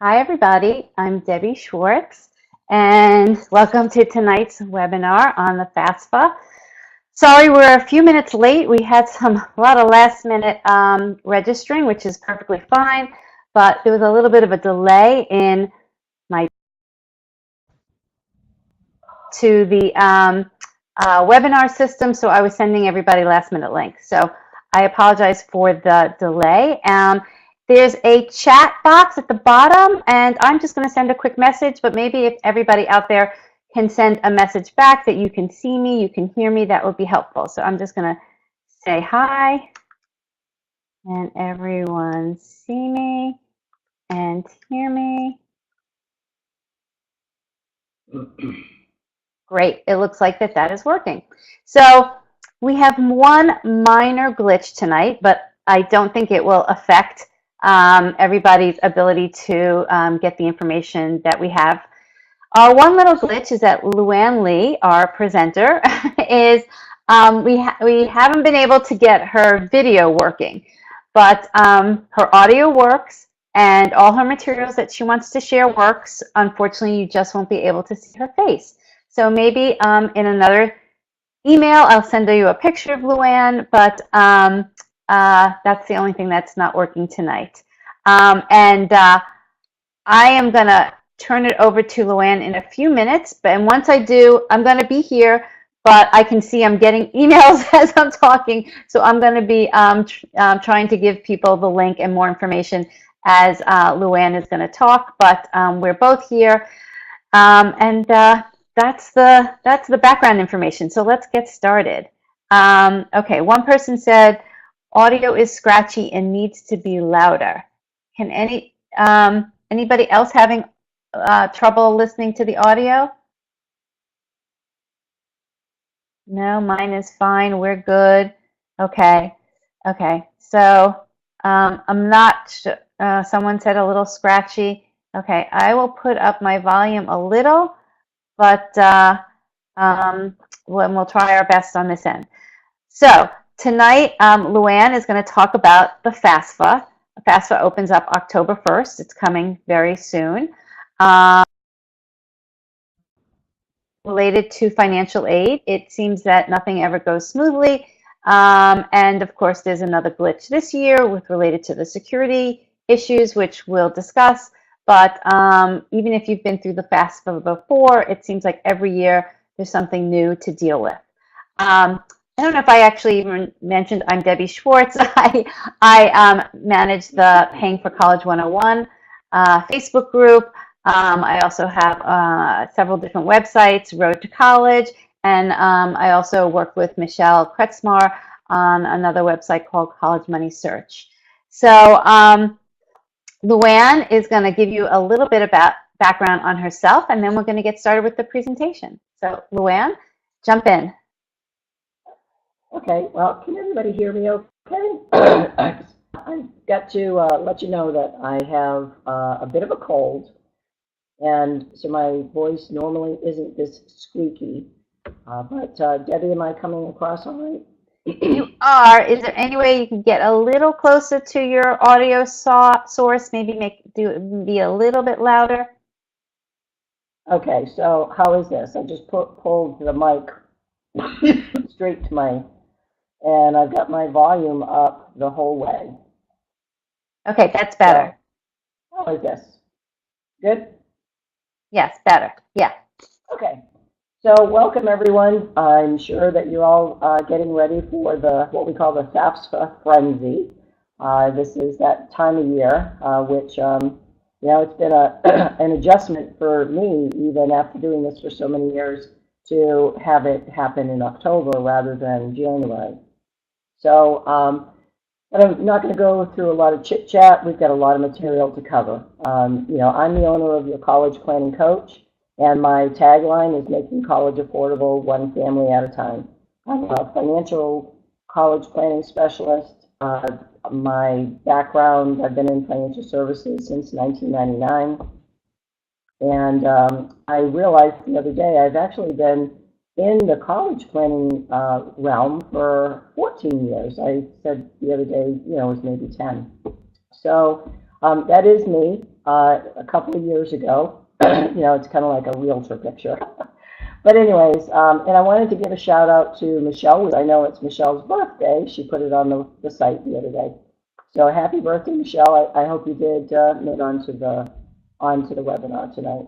Hi, everybody. I'm Debbie Schwartz, and welcome to tonight's webinar on the FAFSA. Sorry, we're a few minutes late. We had a lot of last-minute registering, which is perfectly fine, but there was a little bit of a delay in my to the webinar system, so I was sending everybody last-minute links. So I apologize for the delay. There's a chat box at the bottom, and I'm just going to send a quick message, but maybe if everybody out there can send a message back that you can see me, you can hear me, that would be helpful. So I'm just going to say hi, and everyone see me and hear me. Great, it looks like that is working. So we have one minor glitch tonight, but I don't think it will affect everybody's ability to get the information that we have. Our one little glitch is that Luanne Lee, our presenter, is we haven't been able to get her video working, but her audio works and all her materials that she wants to share works. Unfortunately, you just won't be able to see her face. So maybe in another email, I'll send you a picture of Luanne, but that's the only thing that's not working tonight. I am going to turn it over to Luanne in a few minutes, and once I do, I'm going to be here, but I can see I'm getting emails as I'm talking, so I'm going to be trying to give people the link and more information as Luanne is going to talk, but we're both here, and that's the background information. So let's get started. Okay, one person said audio is scratchy and needs to be louder. Can anybody else having trouble listening to the audio? No, mine is fine. We're good. Okay. Okay. So I'm not sure. Someone said a little scratchy. Okay, I will put up my volume a little, but we'll try our best on this end. So tonight, Luanne is going to talk about the FAFSA. The FAFSA opens up October 1st. It's coming very soon. Related to financial aid, it seems that nothing ever goes smoothly. And of course, there's another glitch this year related to the security issues, which we'll discuss. But even if you've been through the FAFSA before, it seems like every year there's something new to deal with. I don't know if I actually even mentioned I'm Debbie Schwartz. I manage the Paying for College 101 Facebook group. I also have several different websites, Road to College, and I also work with Michelle Kretzmar on another website called College Money Search. So Luanne is going to give you a little bit about background on herself, and then we're going to get started with the presentation. So Luanne, jump in. Okay, well, can everybody hear me okay? I've got to let you know that I have a bit of a cold, and so my voice normally isn't this squeaky, but Debbie, am I coming across all right? You are. Is there any way you can get a little closer to your audio source, maybe be a little bit louder? Okay, so how is this? I just pulled the mic straight to my, and I've got my volume up the whole way. Okay, that's better. So, how is this? Good? Yes, better. Yeah. Okay. So welcome everyone. I'm sure that you're all getting ready for what we call the FAFSA frenzy. This is that time of year, which it's been an adjustment for me, even after doing this for so many years, to have it happen in October rather than January. So but I'm not going to go through a lot of chit chat. We've got a lot of material to cover. I'm the owner of your college planning coach, and my tagline is making college affordable one family at a time. I'm a financial college planning specialist. My background, I've been in financial services since 1999. And I realized the other day I've actually been in the college planning realm for 14 years. I said the other day, it was maybe 10. So that is me. a couple of years ago. You know, it's kind of like a realtor picture. But anyways, and I wanted to give a shout out to Michelle. I know it's Michelle's birthday. She put it on the site the other day. So happy birthday, Michelle. I hope you did make onto the webinar tonight.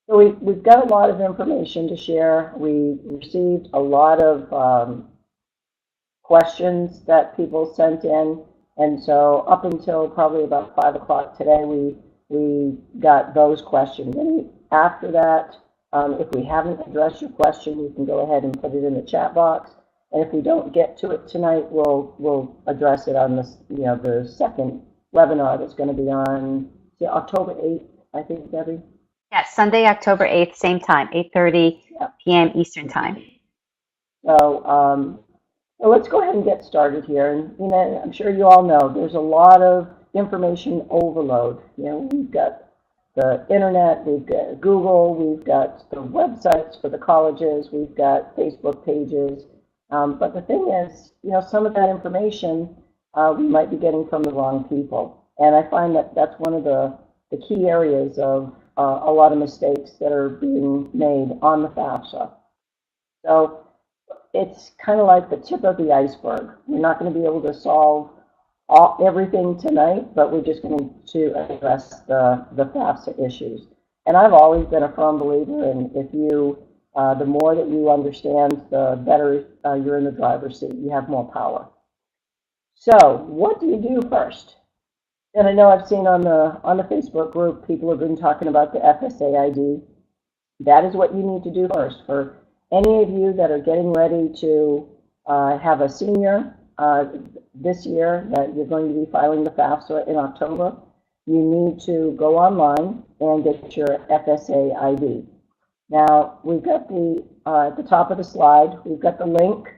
So we've got a lot of information to share. We received a lot of questions that people sent in. And so up until probably about 5 o'clock today, we got those questions. And after that, if we haven't addressed your question, you can go ahead and put it in the chat box. And if we don't get to it tonight, we'll address it on this, you know, the second webinar that's going to be on October 8th, I think, Debbie. Yes, Sunday, October 8th, same time, 8:30 p.m. Eastern Time. So let's go ahead and get started here. And you know, I'm sure you all know there's a lot of information overload. You know, we've got the internet, we've got Google, we've got the websites for the colleges, we've got Facebook pages. But the thing is, you know, some of that information we might be getting from the wrong people. And I find that that's one of the key areas of a lot of mistakes that are being made on the FAFSA. So it's kind of like the tip of the iceberg. We're not going to be able to solve everything tonight, but we're just going to address the FAFSA issues. And I've always been a firm believer in if you, the more that you understand, the better you're in the driver's seat. You have more power. So what do you do first? And I know I've seen on the Facebook group, people have been talking about the FSA ID. That is what you need to do first. For any of you that are getting ready to have a senior this year, that you're going to be filing the FAFSA in October, you need to go online and get your FSA ID. Now, we've got at the top of the slide, we've got the link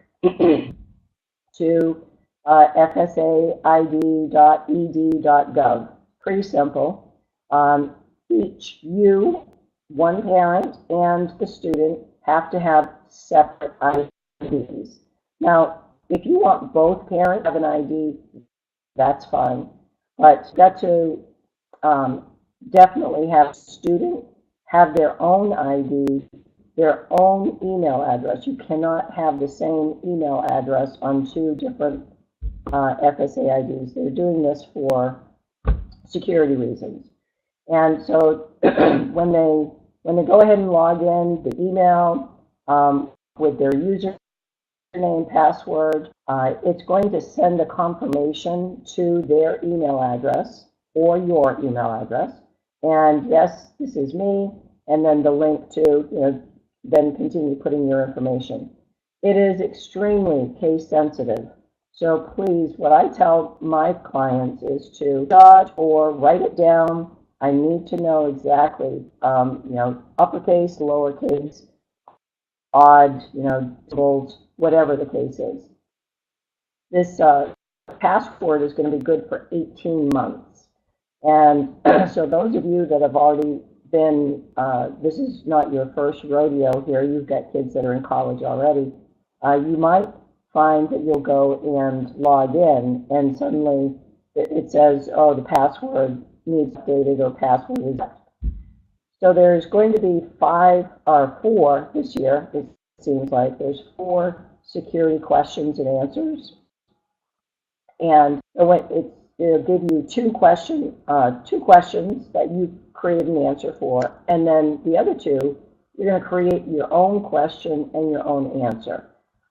to fsaid.ed.gov. Pretty simple. One parent and the student have to have separate IDs. Now, if you want both parents to have an ID, that's fine. But you've got to definitely have student have their own ID, their own email address. You cannot have the same email address on two different FSA IDs. They're doing this for security reasons. And so when they go ahead and log in, the email with their username, password, it's going to send a confirmation to their email address or your email address. And yes, this is me, and then the link to, you know, then continue putting your information. It is extremely case sensitive. So please, what I tell my clients is to dodge or write it down. I need to know exactly, you know, uppercase, lowercase, odd, you know, symbols, whatever the case is. This password is going to be good for 18 months. And so those of you that have already been, this is not your first rodeo here, you've got kids that are in college already, you might find that you'll go and log in and suddenly it says, oh, the password needs updated or password is up. So there's going to be 4 this year, it seems like. There's 4 security questions and answers. And it'll give you 2 questions that you create an answer for. And then the other 2, you're going to create your own question and your own answer.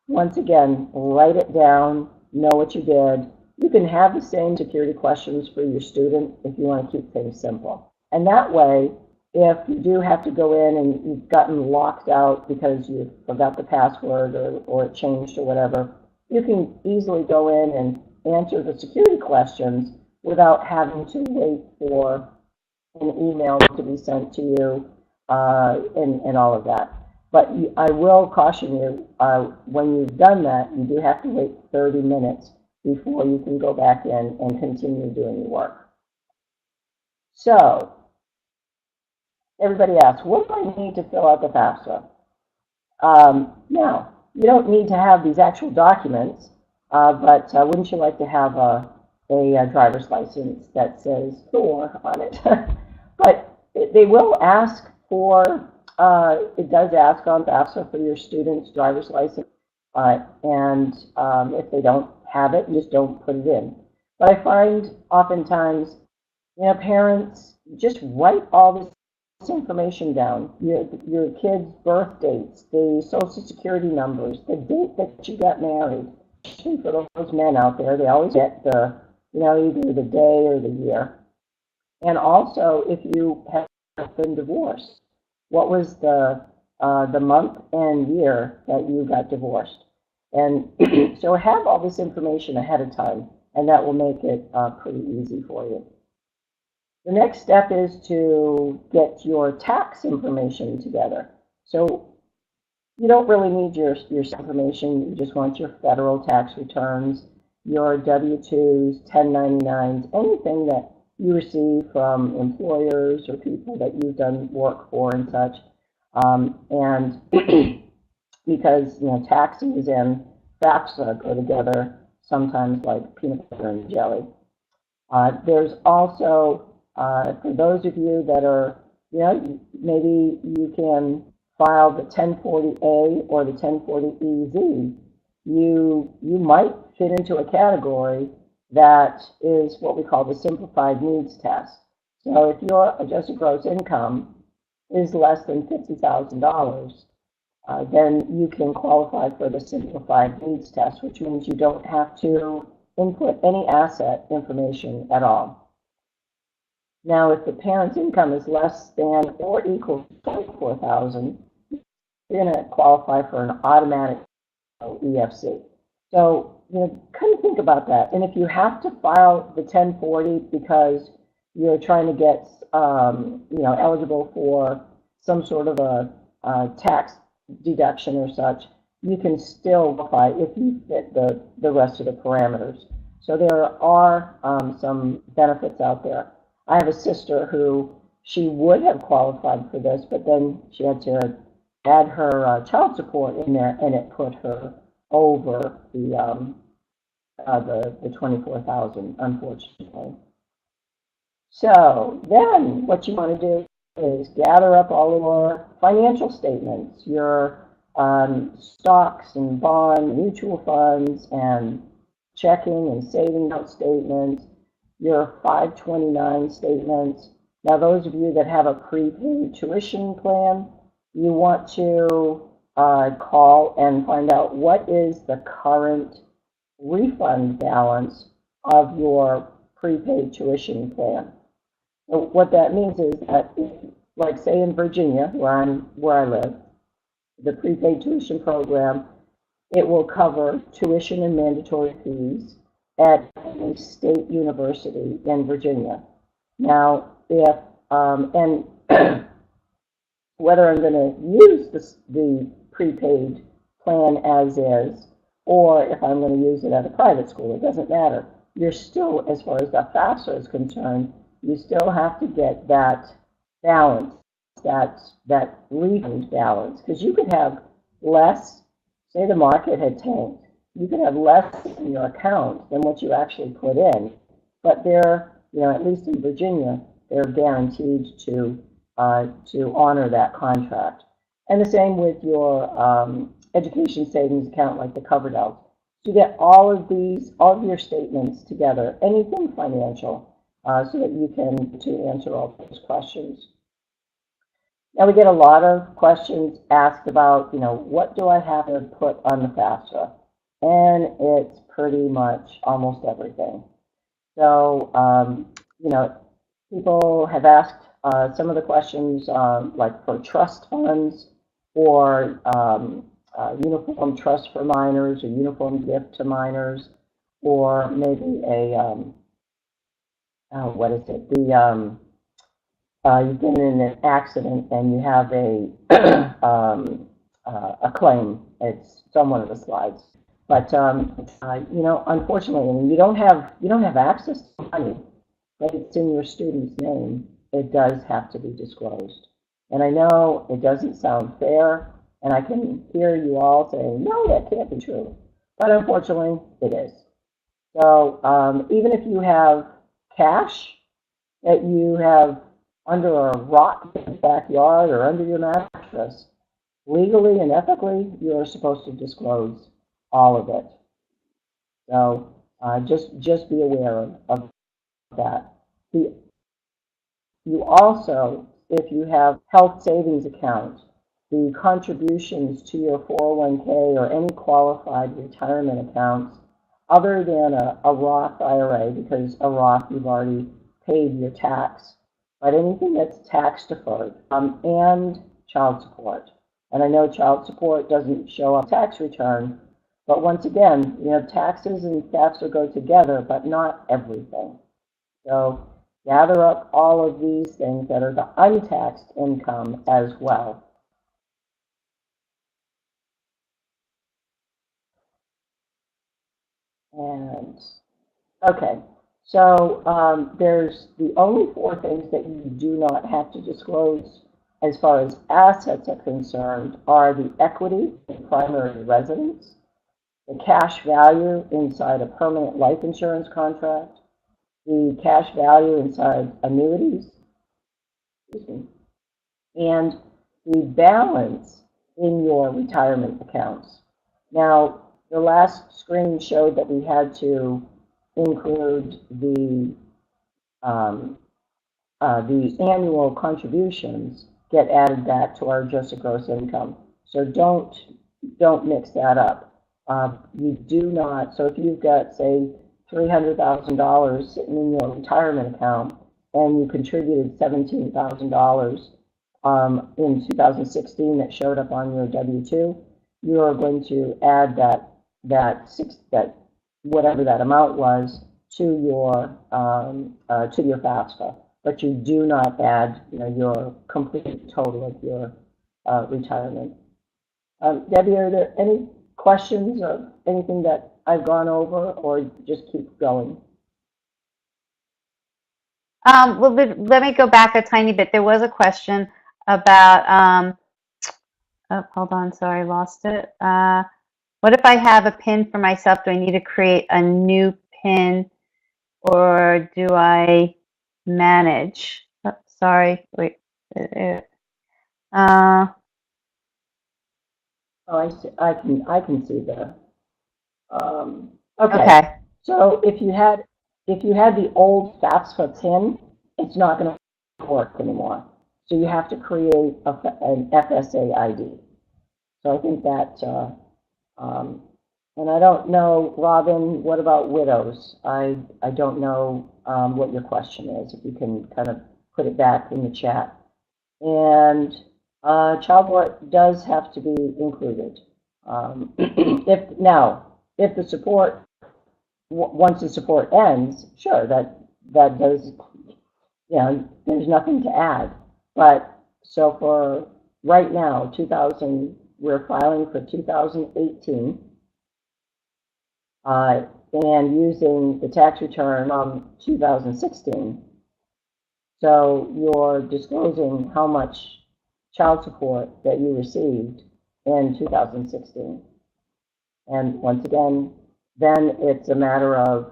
Once again, write it down, know what you did. You can have the same security questions for your student if you want to keep things simple. And that way, if you do have to go in and you've gotten locked out because you forgot the password or it changed or whatever, you can easily go in and answer the security questions without having to wait for an email to be sent to you and all of that. But I will caution you, when you've done that, you do have to wait 30 minutes before you can go back in and continue doing your work. So, everybody asks, what do I need to fill out the FAFSA? Now, you don't need to have these actual documents, but wouldn't you like to have a driver's license that says Thor on it? But they will ask for, it does ask on FAFSA for your student's driver's license. And if they don't have it, just don't put it in. But I find oftentimes, parents just write all this information down. Your kids' birth dates, the social security numbers, the date that you got married. Especially for those men out there, they always get the, either the day or the year. And also, if you have been divorced, what was the month and year that you got divorced? And so have all this information ahead of time, and that will make it pretty easy for you. The next step is to get your tax information together. So you don't really need your information. You just want your federal tax returns, your W-2s, 1099s, anything that you receive from employers or people that you've done work for and such. And because taxes and FAFSA go together sometimes like peanut butter and jelly. There's also, for those of you that are, maybe you can file the 1040A or the 1040EZ. You might fit into a category that is what we call the Simplified needs test. So if your adjusted gross income is less than $50,000, then you can qualify for the Simplified needs test, which means you don't have to input any asset information at all. Now, if the parent's income is less than or equal to $24,000, you're going to qualify for an automatic EFC. So, kind of think about that. And if you have to file the 1040 because you're trying to get, eligible for some sort of a tax deduction or such, you can still qualify if you fit the rest of the parameters. So there are some benefits out there. I have a sister who she would have qualified for this, but then she had to add her child support in there, and it put her over the 24,000, unfortunately. So then what you want to do is gather up all your financial statements, your stocks and bond mutual funds and checking and saving account statements, your 529 statements. Now, those of you that have a prepaid tuition plan, you want to call and find out what is the current refund balance of your prepaid tuition plan. So what that means is that, like say in Virginia, where I live, the prepaid tuition program, it will cover tuition and mandatory fees at a state university in Virginia. Now, if and whether I'm going to use the prepaid plan as is, or if I'm going to use it at a private school, it doesn't matter. You're still, as far as the FAFSA is concerned, you still have to get that balance, that refund balance, because you could have less, say the market had tanked, you could have less in your account than what you actually put in, but they're, at least in Virginia, they're guaranteed to honor that contract. And the same with your education savings account, like the covered out. You get all of your statements together, anything financial, so that you can answer all those questions. Now we get a lot of questions asked about, what do I have to put on the FAFSA? And it's pretty much almost everything. So, people have asked some of the questions like for trust funds or uniform trust for minors or uniform gift to minors, or maybe a, what is it? You've been in an accident and you have a claim. It's on one of the slides. But unfortunately, when you don't have access to money, but it's in your student's name, it does have to be disclosed. And I know it doesn't sound fair, and I can hear you all saying, no, that can't be true. But unfortunately, it is. So even if you have cash that you have under a rock in the backyard or under your mattress, legally and ethically, you're supposed to disclose all of it. So just be aware of that. You also, if you have health savings account, the contributions to your 401k or any qualified retirement accounts, other than a Roth IRA, because a Roth you've already paid your tax, but anything that's tax deferred, and child support. And I know child support doesn't show up tax return, but once again, taxes and FAFSA go together, but not everything. So gather up all of these things that are the untaxed income as well. And okay, so there's the only 4 things that you do not have to disclose as far as assets are concerned are the equity in primary residence, the cash value inside a permanent life insurance contract, the cash value inside annuities, and the balance in your retirement accounts. Now, the last screen showed that we had to include the annual contributions get added back to our adjusted gross income. So don't mix that up. You do not. So if you've got, say, $300,000 sitting in your retirement account and you contributed $17,000 in 2016 that showed up on your W-2, you are going to add that whatever that amount was to your FAFSA, but you do not add your complete total of your retirement. Debbie, are there any questions or anything that I've gone over, or just keep going? Well, let me go back a tiny bit. There was a question about, oh, hold on, sorry, lost it. What if I have a PIN for myself? Do I need to create a new PIN, or do I manage? Oh, sorry, wait. Oh, I see. I can see that. Okay. So if you had the old FAFSA PIN, it's not going to work anymore. So you have to create an FSA ID. So I think that, and I don't know, Robin, what about widows? I don't know what your question is, if you can kind of put it back in the chat. And child support does have to be included. If the support, once the support ends, sure, that does, there's nothing to add. But so for right now, we're filing for 2018, and using the tax return from 2016. So you're disclosing how much child support that you received in 2016. And once again, then it's a matter of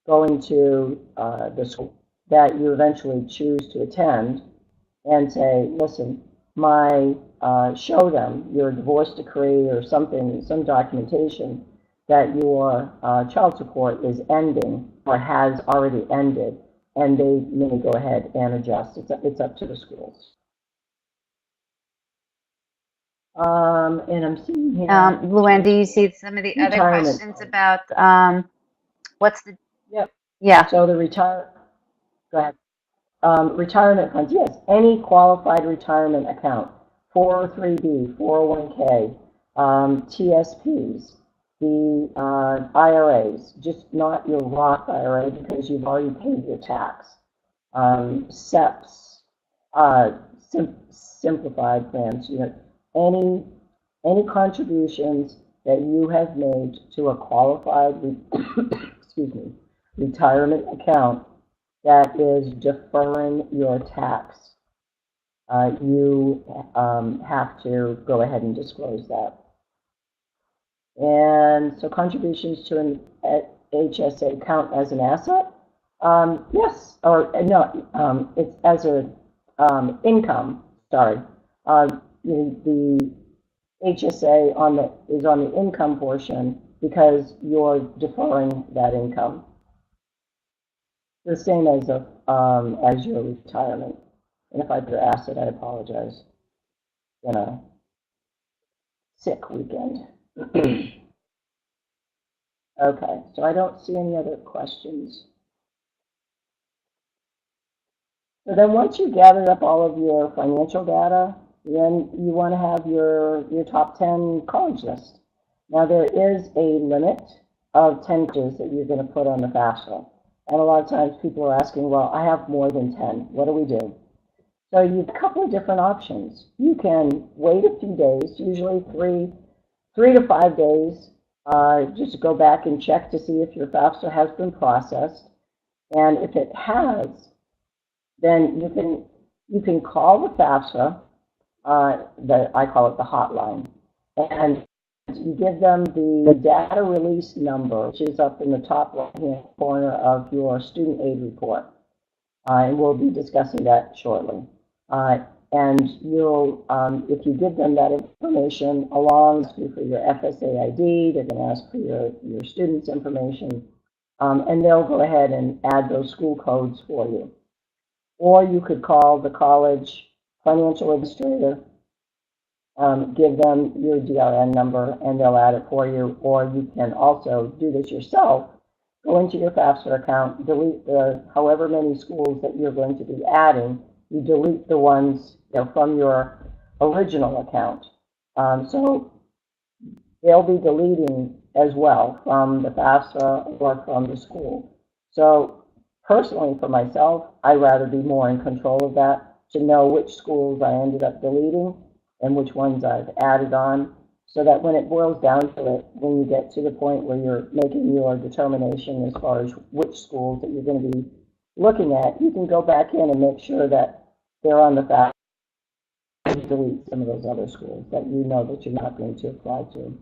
going to the school that you eventually choose to attend and say, listen, show them your divorce decree or something, some documentation that your child support is ending or has already ended, and they may go ahead and adjust. It's up to the schools. And I'm seeing here. Luanne, do you see some of the other questions about what's the? Yep. Yeah. So go ahead. Retirement funds, yes. Any qualified retirement account, 403B, 401k, TSPs, the IRAs, just not your Roth IRA because you've already paid your tax. SEPs, simplified plans, any contributions that you have made to a qualified retirement account that is deferring your tax, you have to go ahead and disclose that. And so contributions to an HSA count as an asset? Yes, or no, it's as a income, sorry, the HSA is on the income portion because you're deferring that income. The same as your retirement. And if I put asset, I apologize. Been a sick weekend. Okay, so I don't see any other questions. So then once you gathered up all of your financial data, then you want to have your top 10 college list. Now there is a limit of 10 colleges that you're going to put on the FAFSA. And a lot of times people are asking, well, I have more than 10. What do we do? So you have a couple of different options. You can wait a few days, usually three to 5 days, just to go back and check to see if your FAFSA has been processed. And if it has, then you can call the FAFSA, I call it the hotline, and you give them the data release number, which is up in the top right-hand corner of your student aid report. And we'll be discussing that shortly. And you'll, if you give them that information along for your FSA ID, they're going to ask for your student's information, and they'll go ahead and add those school codes for you. Or you could call the college financial administrator, give them your DRN number, and they'll add it for you. Or you can also do this yourself. Go into your FAFSA account, delete the however many schools that you're going to be adding. You delete the ones from your original account. So they'll be deleting as well from the FAFSA or from the school. So personally, for myself, I'd rather be more in control of that, to know which schools I ended up deleting and which ones I've added on, so that when it boils down to it, when you get to the point where you're making your determination as far as which schools that you're going to be looking at, you can go back in and make sure that they're on the FAFSA and delete some of those other schools that you know that you're not going to apply to.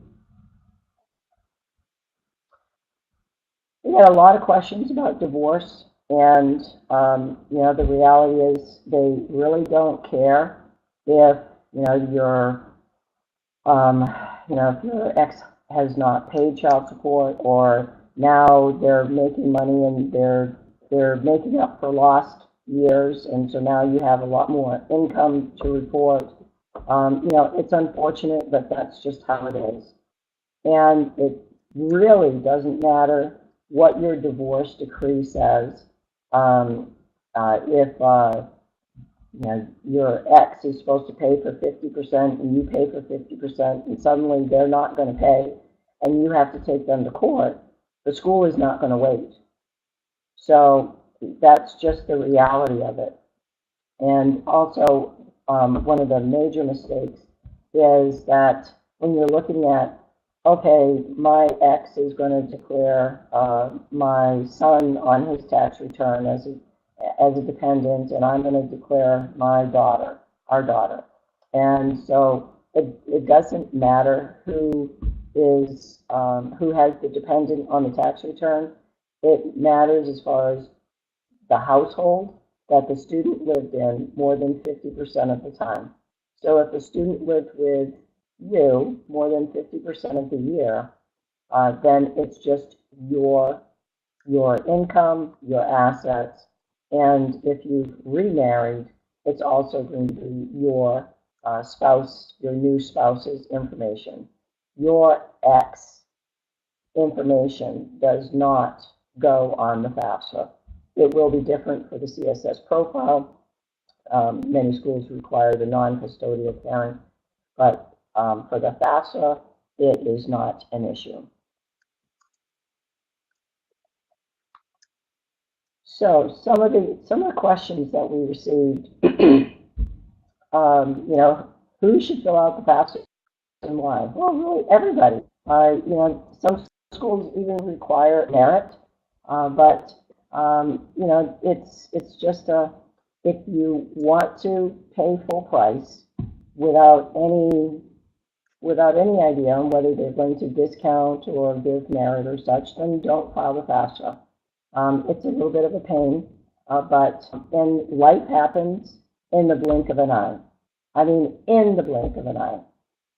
We had a lot of questions about divorce, and the reality is they really don't care if if your ex has not paid child support, or now they're making money and they're making up for lost years, and so now you have a lot more income to report. It's unfortunate, but that's just how it is. And it really doesn't matter what your divorce decree says. If your ex is supposed to pay for 50% and you pay for 50%, and suddenly they're not going to pay and you have to take them to court, the school is not going to wait. So that's just the reality of it. And also, one of the major mistakes is that when you're looking at, okay, my ex is going to declare my son on his tax return as a dependent, and I'm going to declare my daughter, our daughter. And so it doesn't matter who has the dependent on the tax return. It matters as far as the household that the student lived in more than 50% of the time. So if the student lived with you more than 50% of the year, then it's just your income, your assets, and if you've remarried, it's also going to be your spouse, your new spouse's information. Your ex information does not go on the FAFSA. It will be different for the CSS profile. Many schools require the non-custodial parent, but for the FAFSA, it is not an issue. So some of the questions that we received, who should fill out the FAFSA and why? Well, really everybody. Some schools even require merit, but it's just if you want to pay full price without any idea on whether they're going to discount or give merit or such, then don't file the FAFSA. It's a little bit of a pain, but life happens, in the blink of an eye. I mean, in the blink of an eye.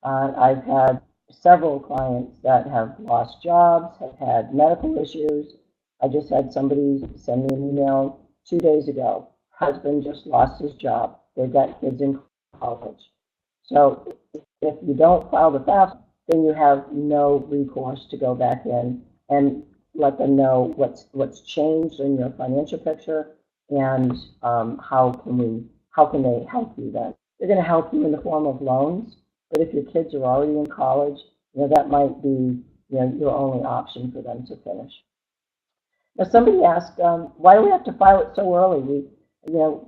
I've had several clients that have lost jobs, have had medical issues. I just had somebody send me an email 2 days ago. Husband just lost his job. They've got kids in college. So if you don't file the FAFSA, then you have no recourse to go back in and let them know what's changed in your financial picture and how can they help you then. They're going to help you in the form of loans, but if your kids are already in college, that might be your only option for them to finish. Now, somebody asked, why do we have to file it so early?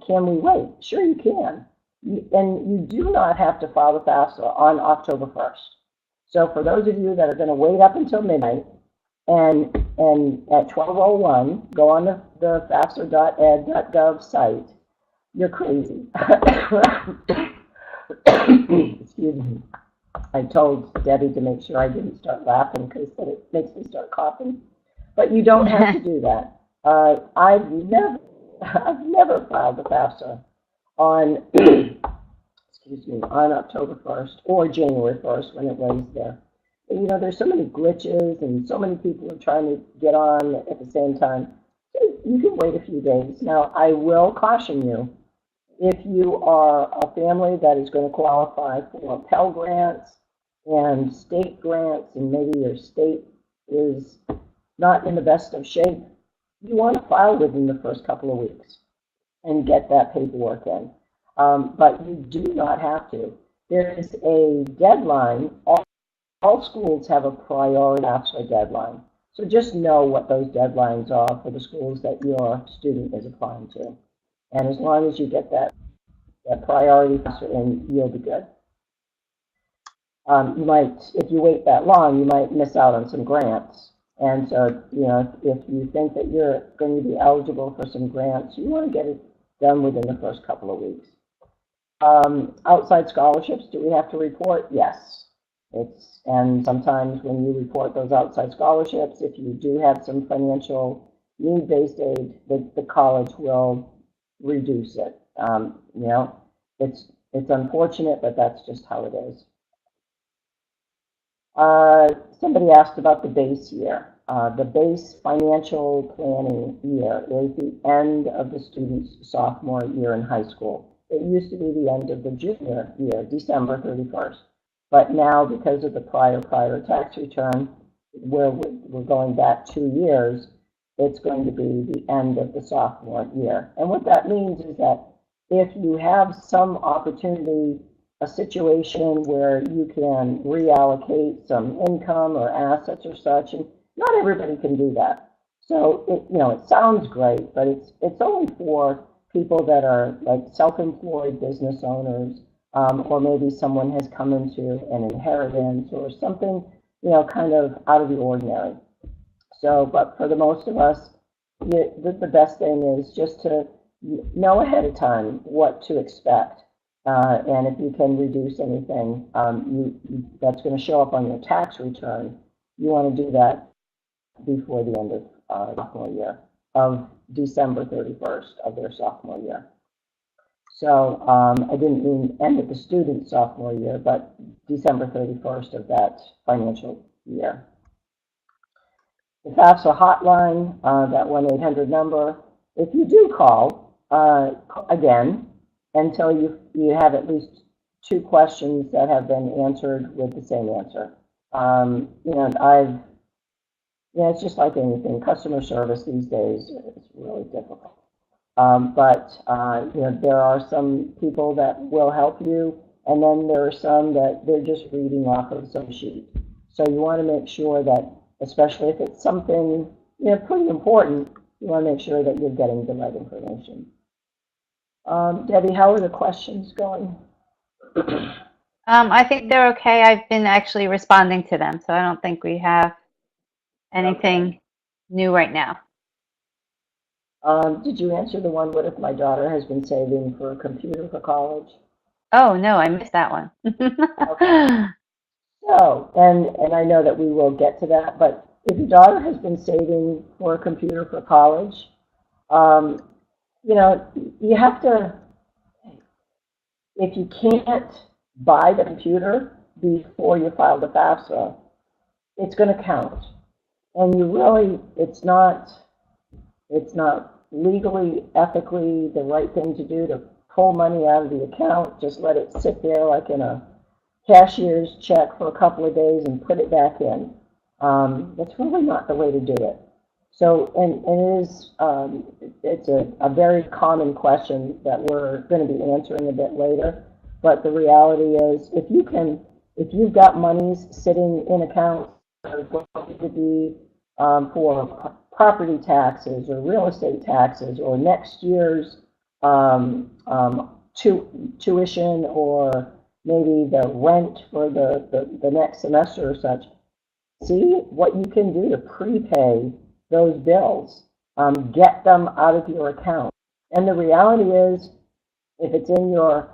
Can we wait? Sure, you can. And you do not have to file the FAFSA on October 1st. So for those of you that are going to wait up until midnight and at 12:01 go on the FAFSA.ed.gov site, you're crazy. Excuse me. I told Debbie to make sure I didn't start laughing because it makes me start coughing. But you don't have to do that. I've never filed the FAFSA on on October 1st or January 1st when it was there. There's so many glitches and so many people are trying to get on at the same time. So you can wait a few days. Now, I will caution you, if you are a family that is going to qualify for Pell Grants and state grants, and maybe your state is not in the best of shape, you want to file within the first couple of weeks and get that paperwork in. But you do not have to. There is a deadline. All schools have a priority FAFSA deadline. So just know what those deadlines are for the schools that your student is applying to. And as long as you get that priority FAFSA in, you'll be good. You might, if you wait that long, you might miss out on some grants. And so, if you think that you're going to be eligible for some grants, you want to get it done within the first couple of weeks. Outside scholarships, do we have to report? Yes. And sometimes when you report those outside scholarships, if you do have some financial need-based aid, the college will reduce it. It's unfortunate, but that's just how it is. Somebody asked about the base year. The base financial planning year is the end of the student's sophomore year in high school. It used to be the end of the junior year, December 31st. But now, because of the prior tax return, where we're going back 2 years, it's going to be the end of the sophomore year. And what that means is that if you have some opportunity, a situation where you can reallocate some income or assets or such, and not everybody can do that. So it sounds great, but it's only for people that are like self-employed business owners, or maybe someone has come into an inheritance or something, kind of out of the ordinary. So, but for the most of us, the best thing is just to know ahead of time what to expect. And if you can reduce anything, that's going to show up on your tax return, you want to do that before the end of sophomore year, of December 31st of their sophomore year. So I didn't mean end of the student's sophomore year, but December 31st of that financial year. The FAFSA hotline, that 1-800 number, if you do call, again, until you have at least 2 questions that have been answered with the same answer. It's just like anything. Customer service these days is really difficult. But there are some people that will help you, and then there are some that they're just reading off of some sheet. So you want to make sure that, especially if it's something pretty important, you want to make sure that you're getting the right information. Debbie, how are the questions going? I think they're okay. I've been actually responding to them, so I don't think we have anything new right now. Did you answer the one, what if my daughter has been saving for a computer for college? Oh, no, I missed that one. Okay. So, and I know that we will get to that, but if your daughter has been saving for a computer for college, you have to, if you can't buy the computer before you file the FAFSA, it's going to count. And you really, it's not legally, ethically the right thing to do to pull money out of the account, just let it sit there like in a cashier's check for a couple of days and put it back in. That's really not the way to do it. So, and it is, it's a very common question that we're going to be answering a bit later. But the reality is, if you've got monies sitting in accounts that are going to be for property taxes or real estate taxes or next year's tuition or maybe the rent for the next semester or such, see what you can do to prepay those bills. Get them out of your account. And the reality is, if it's in your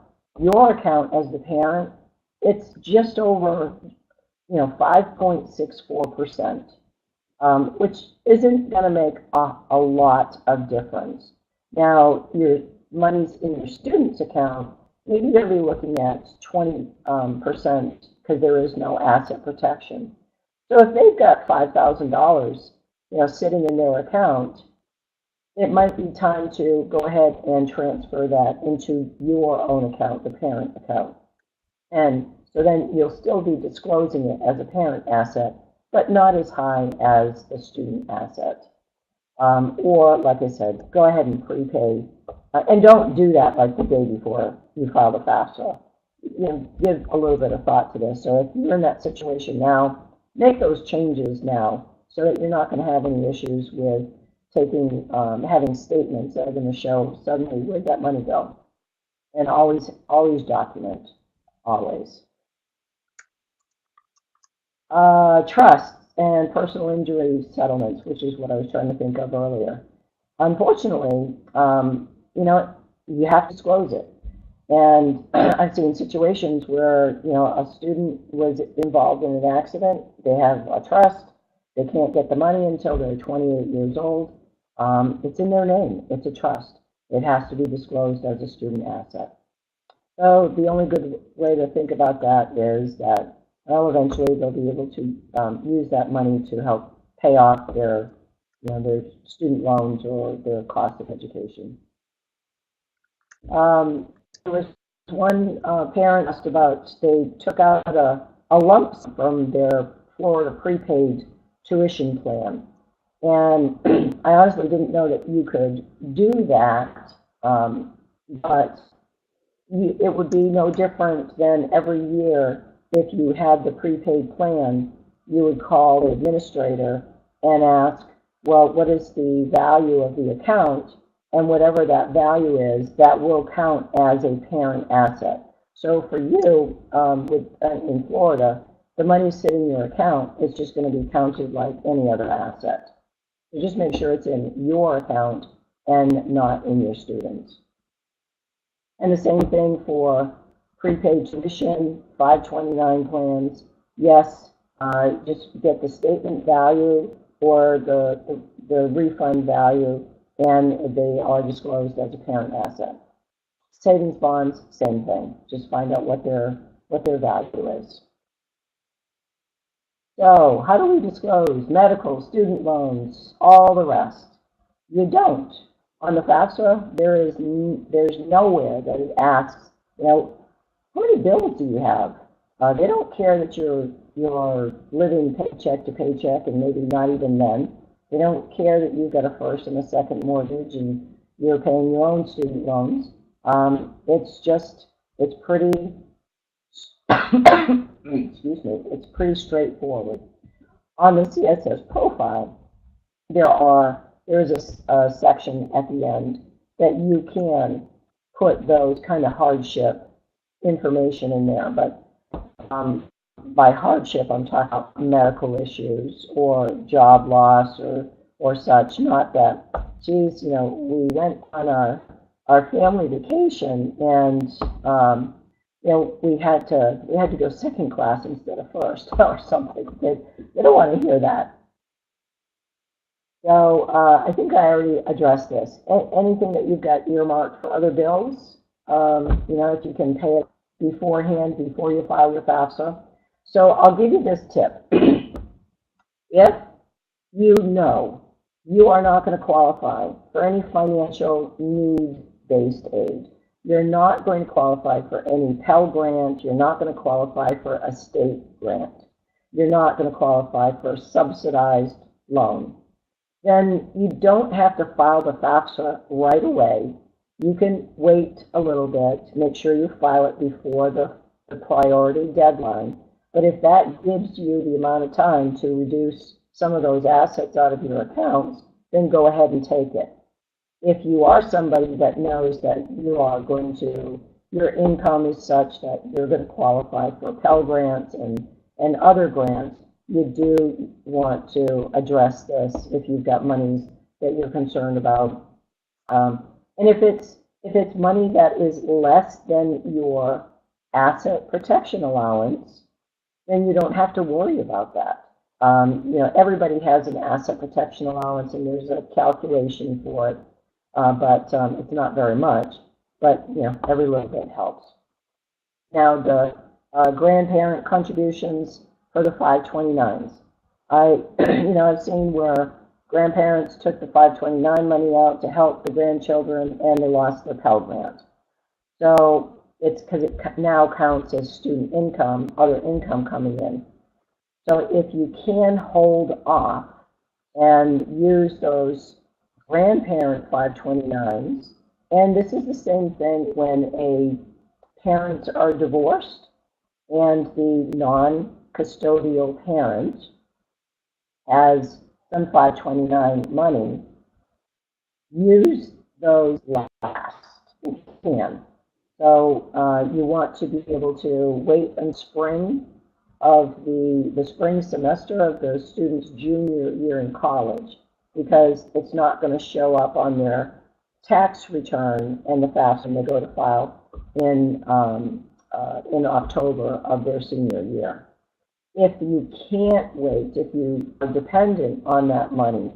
account as the parent, it's just over 5.64%, which isn't going to make a lot of difference. Now, your money's in your student's account, maybe they'll be looking at 20% because there is no asset protection. So if they've got $5,000, sitting in their account, it might be time to go ahead and transfer that into your own account, the parent account. And so then you'll still be disclosing it as a parent asset, but not as high as the student asset. Or, like I said, go ahead and prepay. And don't do that like the day before you file the FAFSA. Give a little bit of thought to this. So if you're in that situation now, make those changes now so that you're not going to have any issues with having statements that are going to show suddenly where'd that money go. And always document, always. Trusts and personal injury settlements, which is what I was trying to think of earlier. Unfortunately, you have to disclose it. And I've seen situations where, a student was involved in an accident, they have a trust, they can't get the money until they're 28 years old. It's in their name, it's a trust. It has to be disclosed as a student asset. So the only good way to think about that is that, well, eventually they'll be able to use that money to help pay off their student loans or their cost of education. There was one parent asked about, they took out a lump sum from their Florida prepaid tuition plan. And I honestly didn't know that you could do that, but it would be no different than every year if you had the prepaid plan, you would call the administrator and ask, well, what is the value of the account? And whatever that value is, that will count as a parent asset. So for you, in Florida, the money sitting in your account is just going to be counted like any other asset. So just make sure it's in your account and not in your students. And the same thing for prepaid tuition, 529 plans. Yes, just get the statement value or the refund value, and they are disclosed as a parent asset. Savings bonds, same thing. Just find out what their value is. So, how do we disclose medical, student loans, all the rest? You don't. On the FAFSA, there's nowhere that it asks, how many bills do you have? They don't care that you're living paycheck to paycheck, and maybe not even then. They don't care that you've got a first and a second mortgage and you're paying your own student loans. It's pretty, excuse me, it's pretty straightforward. On the CSS profile, there is a section at the end that you can put those kind of hardship information in there. But by hardship, I'm talking about medical issues or job loss or such. Not that, geez, we went on our family vacation and we had to go second class instead of first or something. They don't want to hear that. So I think I already addressed this. Anything that you've got earmarked for other bills, you know, if you can pay it beforehand, before you file your FAFSA. So I'll give you this tip. If you know you are not going to qualify for any financial need-based aid, you're not going to qualify for any Pell Grant, you're not going to qualify for a state grant, you're not going to qualify for a subsidized loan, then you don't have to file the FAFSA right away. You can wait a little bit, make sure you file it before the priority deadline. But if that gives you the amount of time to reduce some of those assets out of your accounts, then go ahead and take it. If you are somebody that knows that you are going to, your income is such that you're going to qualify for Pell Grants and other grants, you do want to address this if you've got monies that you're concerned about. And if it's money that is less than your asset protection allowance, then you don't have to worry about that. You know, everybody has an asset protection allowance, and there's a calculation for it, but it's not very much. But you know, every little bit helps. Now, the grandparent contributions for the 529s. I've seen where grandparents took the 529 money out to help the grandchildren, and they lost their Pell Grant. So it's because it now counts as student income, other income coming in. So if you can hold off and use those grandparent 529s, and this is the same thing when parents are divorced and the non-custodial parent has some 529 money, use those last if you can. So you want to be able to wait in spring of the spring semester of the student's junior year in college, because it's not going to show up on their tax return and the FAFSA when they go to file in October of their senior year. If you can't wait, if you are dependent on that money,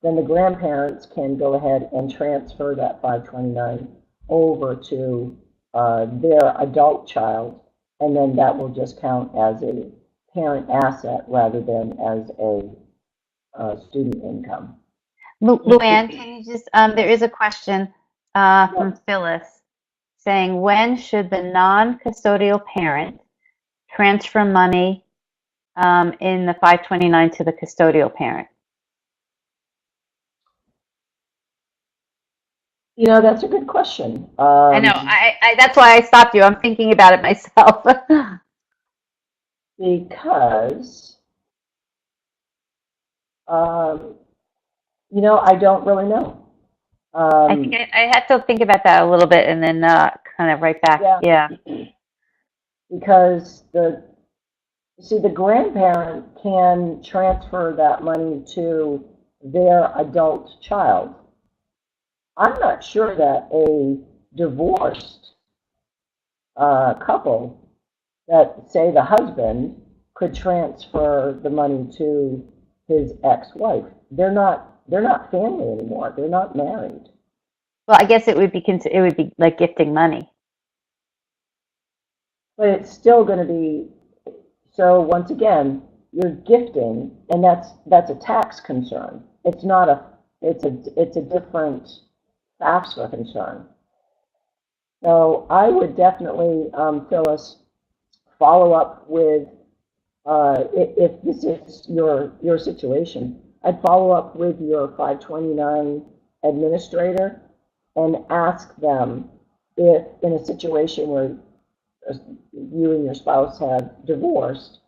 then the grandparents can go ahead and transfer that 529 over to their adult child, and then that will just count as a parent asset rather than as a student income. Luanne, can you just, there is a question from Phyllis saying, when should the non-custodial parent transfer money in the 529 to the custodial parent? You know, that's a good question. I know. That's why I stopped you. I'm thinking about it myself. Because, you know, I don't really know. I think I have to think about that a little bit and then kind of right back. Yeah. Because the grandparent can transfer that money to their adult child. I'm not sure that a divorced couple, that say the husband, could transfer the money to his ex-wife. They're not family anymore. They're not married. Well, I guess it would be like gifting money. But it's still going to be, so once again, you're gifting, and that's a tax concern. It's not it's a different FAFSA concern. So I would definitely, Phyllis, follow up with, if this is your situation, I'd follow up with your 529 administrator and ask them if, in a situation where you and your spouse have divorced,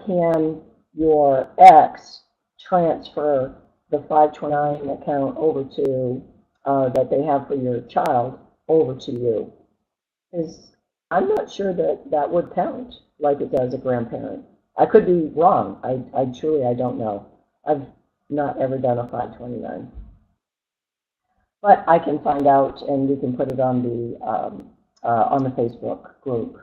can your ex transfer the 529 account over to, that they have for your child, over to you? Because I'm not sure that would count like it does a grandparent. I could be wrong. I truly don't know. I've not ever done a 529. But I can find out, and we can put it on the Facebook group.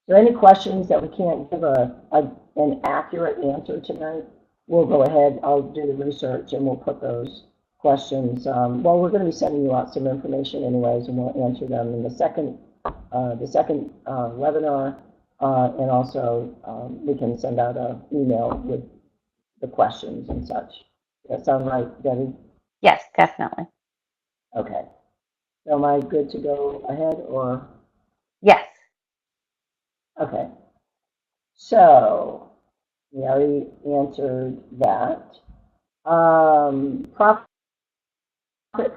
So any questions that we can't give an accurate answer tonight, we'll go ahead. I'll do the research, and we'll put those questions, well, we're going to be sending you out some information anyways, and we'll answer them in the second webinar, and also we can send out an email with the questions and such. Does that sound right, Debbie? Yes, definitely. Okay. So am I good to go ahead, or? Yes. Okay. So we already answered that. Profit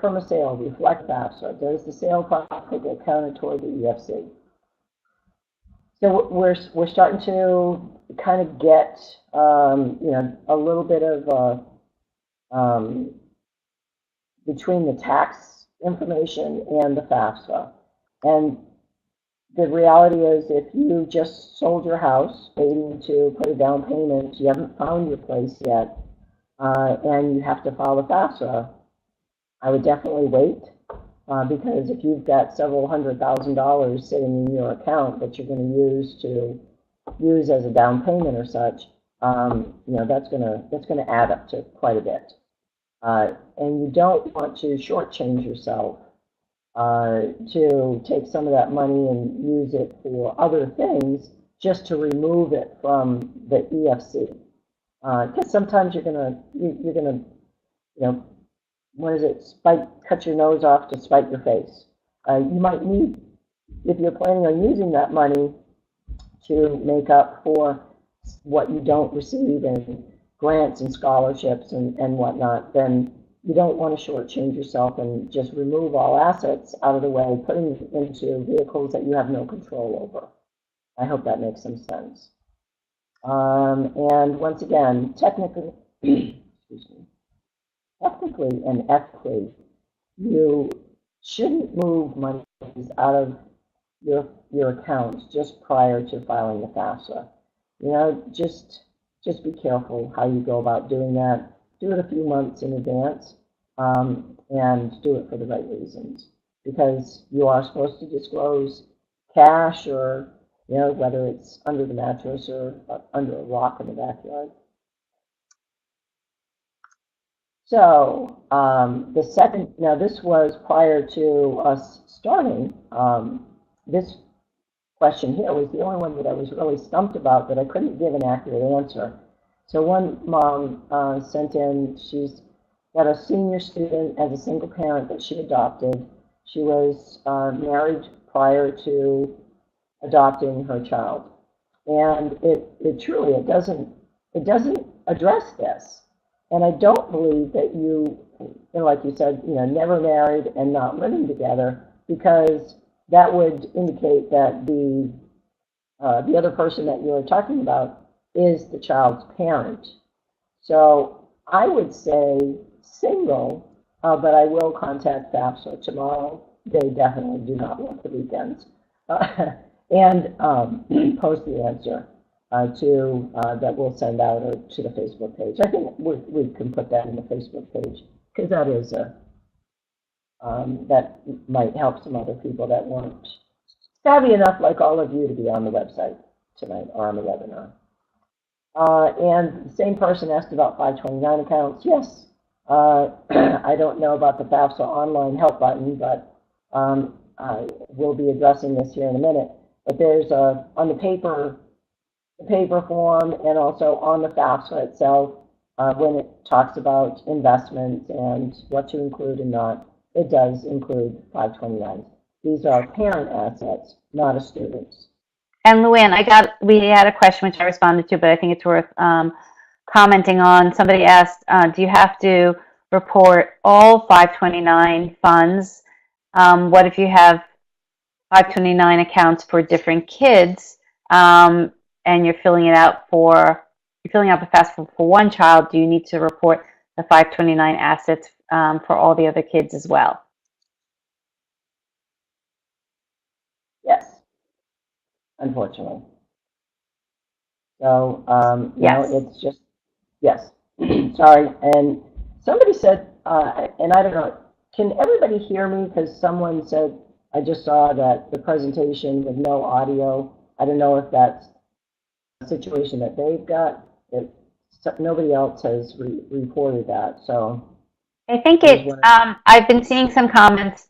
from a sale reflect FAFSA. Does the sale profit get counted toward the EFC? So we're starting to kind of get a little bit of between the tax information and the FAFSA. And the reality is, if you just sold your house, waiting to put a down payment, you haven't found your place yet, and you have to file the FAFSA, I would definitely wait, because if you've got several $100,000 sitting in your account that you're going to use as a down payment or such, that's going to add up to quite a bit. And you don't want to shortchange yourself to take some of that money and use it for other things just to remove it from the EFC. Because sometimes you're gonna what is it? Cut your nose off to spite your face. You might need, if you're planning on using that money to make up for what you don't receive in grants and scholarships and whatnot, then you don't want to shortchange yourself and just remove all assets out of the way, putting it into vehicles that you have no control over. I hope that makes some sense. And once again, technically, excuse me, technically and ethically, you shouldn't move money out of your accounts just prior to filing the FAFSA. Just be careful how you go about doing that. Do it a few months in advance, and do it for the right reasons, because you are supposed to disclose cash, or whether it's under the mattress or under a rock in the backyard. So the second, now this was prior to us starting. This question here was the only one that I was really stumped about, that I couldn't give an accurate answer. So one mom sent in, she's got a senior student as a single parent that she adopted. She was married prior to adopting her child, and it doesn't address this. And I don't believe that like you said, never married and not living together, because that would indicate that the other person that you're talking about is the child's parent. So I would say single, but I will contact FAFSA tomorrow. They definitely do not want the weekends. And post the answer that we'll send out to the Facebook page. I think we can put that in the Facebook page, because that is that might help some other people that weren't savvy enough, like all of you, to be on the website tonight or on the webinar. And the same person asked about 529 accounts. Yes, I don't know about the FAFSA online help button, but I will be addressing this here in a minute. But there's on the paper form, and also on the FAFSA itself, when it talks about investments and what to include and not, it does include 529s. These are parent assets, not a student's. And Luanne, we had a question which I responded to, but I think it's worth commenting on. Somebody asked, do you have to report all 529 funds? What if you have 529 accounts for different kids, and you're filling out the FAFSA for one child? Do you need to report the 529 assets for all the other kids as well? Yes, unfortunately. So, yes. it's just, yes. Sorry. And somebody said, and I don't know, can everybody hear me? Because someone said, I just saw that the presentation with no audio. I don't know if that's a situation that they've got. Nobody else has reported that. So I think I was it's, wondering. I've been seeing some comments.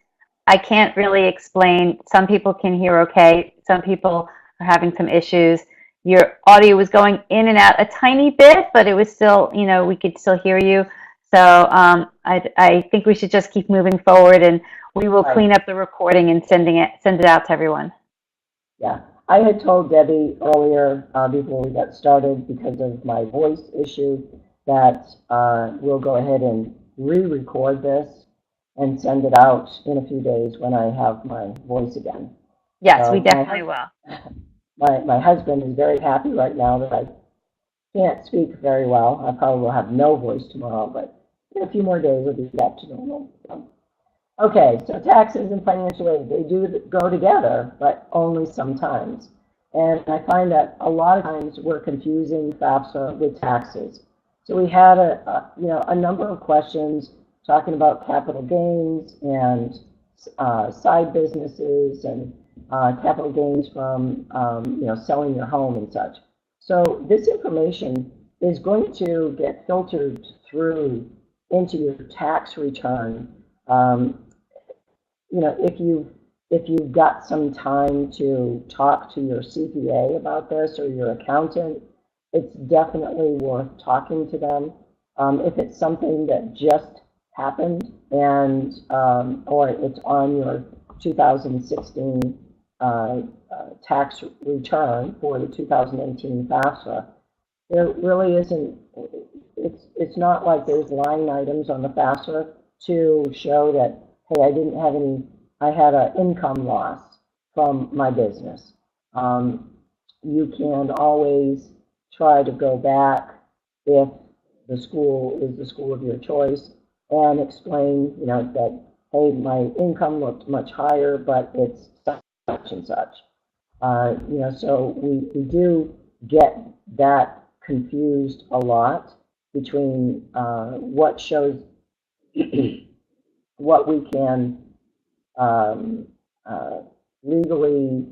I can't really explain. Some people can hear okay. Some people are having some issues. Your audio was going in and out a tiny bit, but it was still, you know, we could still hear you. So I think we should just keep moving forward, and we will Right. clean up the recording and send it out to everyone. Yeah, I had told Debbie earlier before we got started because of my voice issue that we'll go ahead and re-record this and send it out in a few days when I have my voice again. Yes, we So definitely will. my husband is very happy right now that I can't speak very well. I probably will have no voice tomorrow, but in a few more days it'll be back to normal. So. Okay, so taxes and financial aid, they do go together, but only sometimes. And I find that a lot of times we're confusing FAFSA with taxes. So we had a number of questions talking about capital gains and side businesses and capital gains from selling your home and such. So this information is going to get filtered through into your tax return. If you've got some time to talk to your CPA about this or your accountant, it's definitely worth talking to them. If it's something that just happened and or it's on your 2016 tax return for the 2018 FAFSA, there really isn't. It's not like there's line items on the FAFSA to show that, hey, I had an income loss from my business. You can always try to go back if the school is the school of your choice and explain, that, hey, my income looked much higher, but it's such and such. So we do get that confused a lot between what shows what we can legally,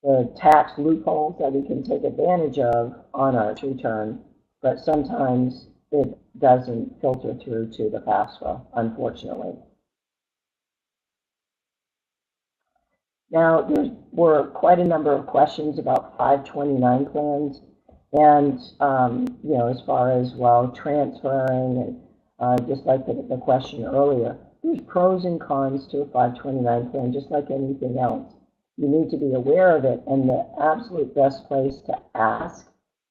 the tax loopholes that we can take advantage of on our return, but sometimes it doesn't filter through to the FAFSA, unfortunately. Now, there were quite a number of questions about 529 plans, and as far as, well, transferring, and just like the question earlier, there's pros and cons to a 529 plan, just like anything else. You need to be aware of it, and the absolute best place to ask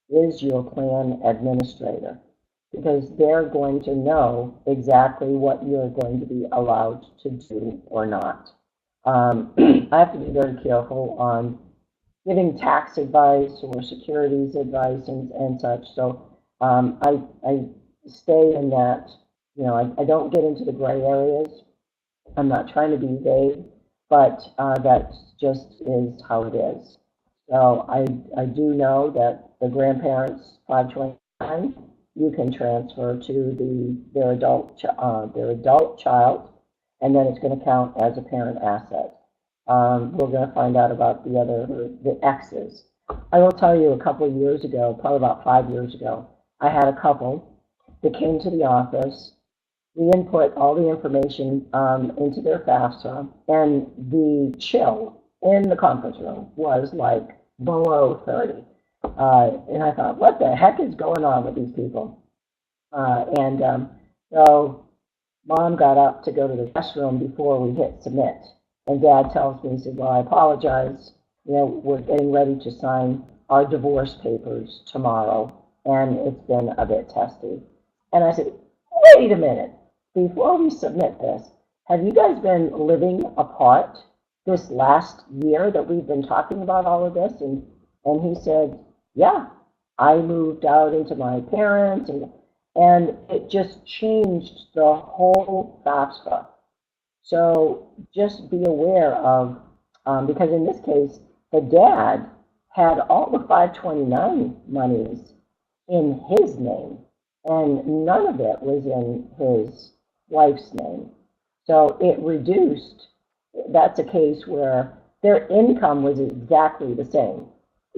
is your plan administrator, because they're going to know exactly what you're going to be allowed to do or not. I have to be very careful on giving tax advice or securities advice and such. So I stay in that, I don't get into the gray areas. I'm not trying to be vague, but that just is how it is. So I do know that the grandparents 529, you can transfer to their adult child, and then it's going to count as a parent asset. We're going to find out about the X's. I will tell you, a couple of years ago, probably about 5 years ago, I had a couple that came to the office. We input all the information into their FAFSA, and the chill in the conference room was like below 30. And I thought, what the heck is going on with these people? So Mom got up to go to the restroom before we hit submit. And Dad tells me, he said, well, I apologize. We're getting ready to sign our divorce papers tomorrow, and it's been a bit testy. And I said, wait a minute. Before we submit this, have you guys been living apart this last year that we've been talking about all of this? And he said, yeah, I moved out into my parents, and it just changed the whole FAFSA. So just be aware of, because in this case, the dad had all the 529 monies in his name, and none of it was in his wife's name. So it reduced. That's a case where their income was exactly the same.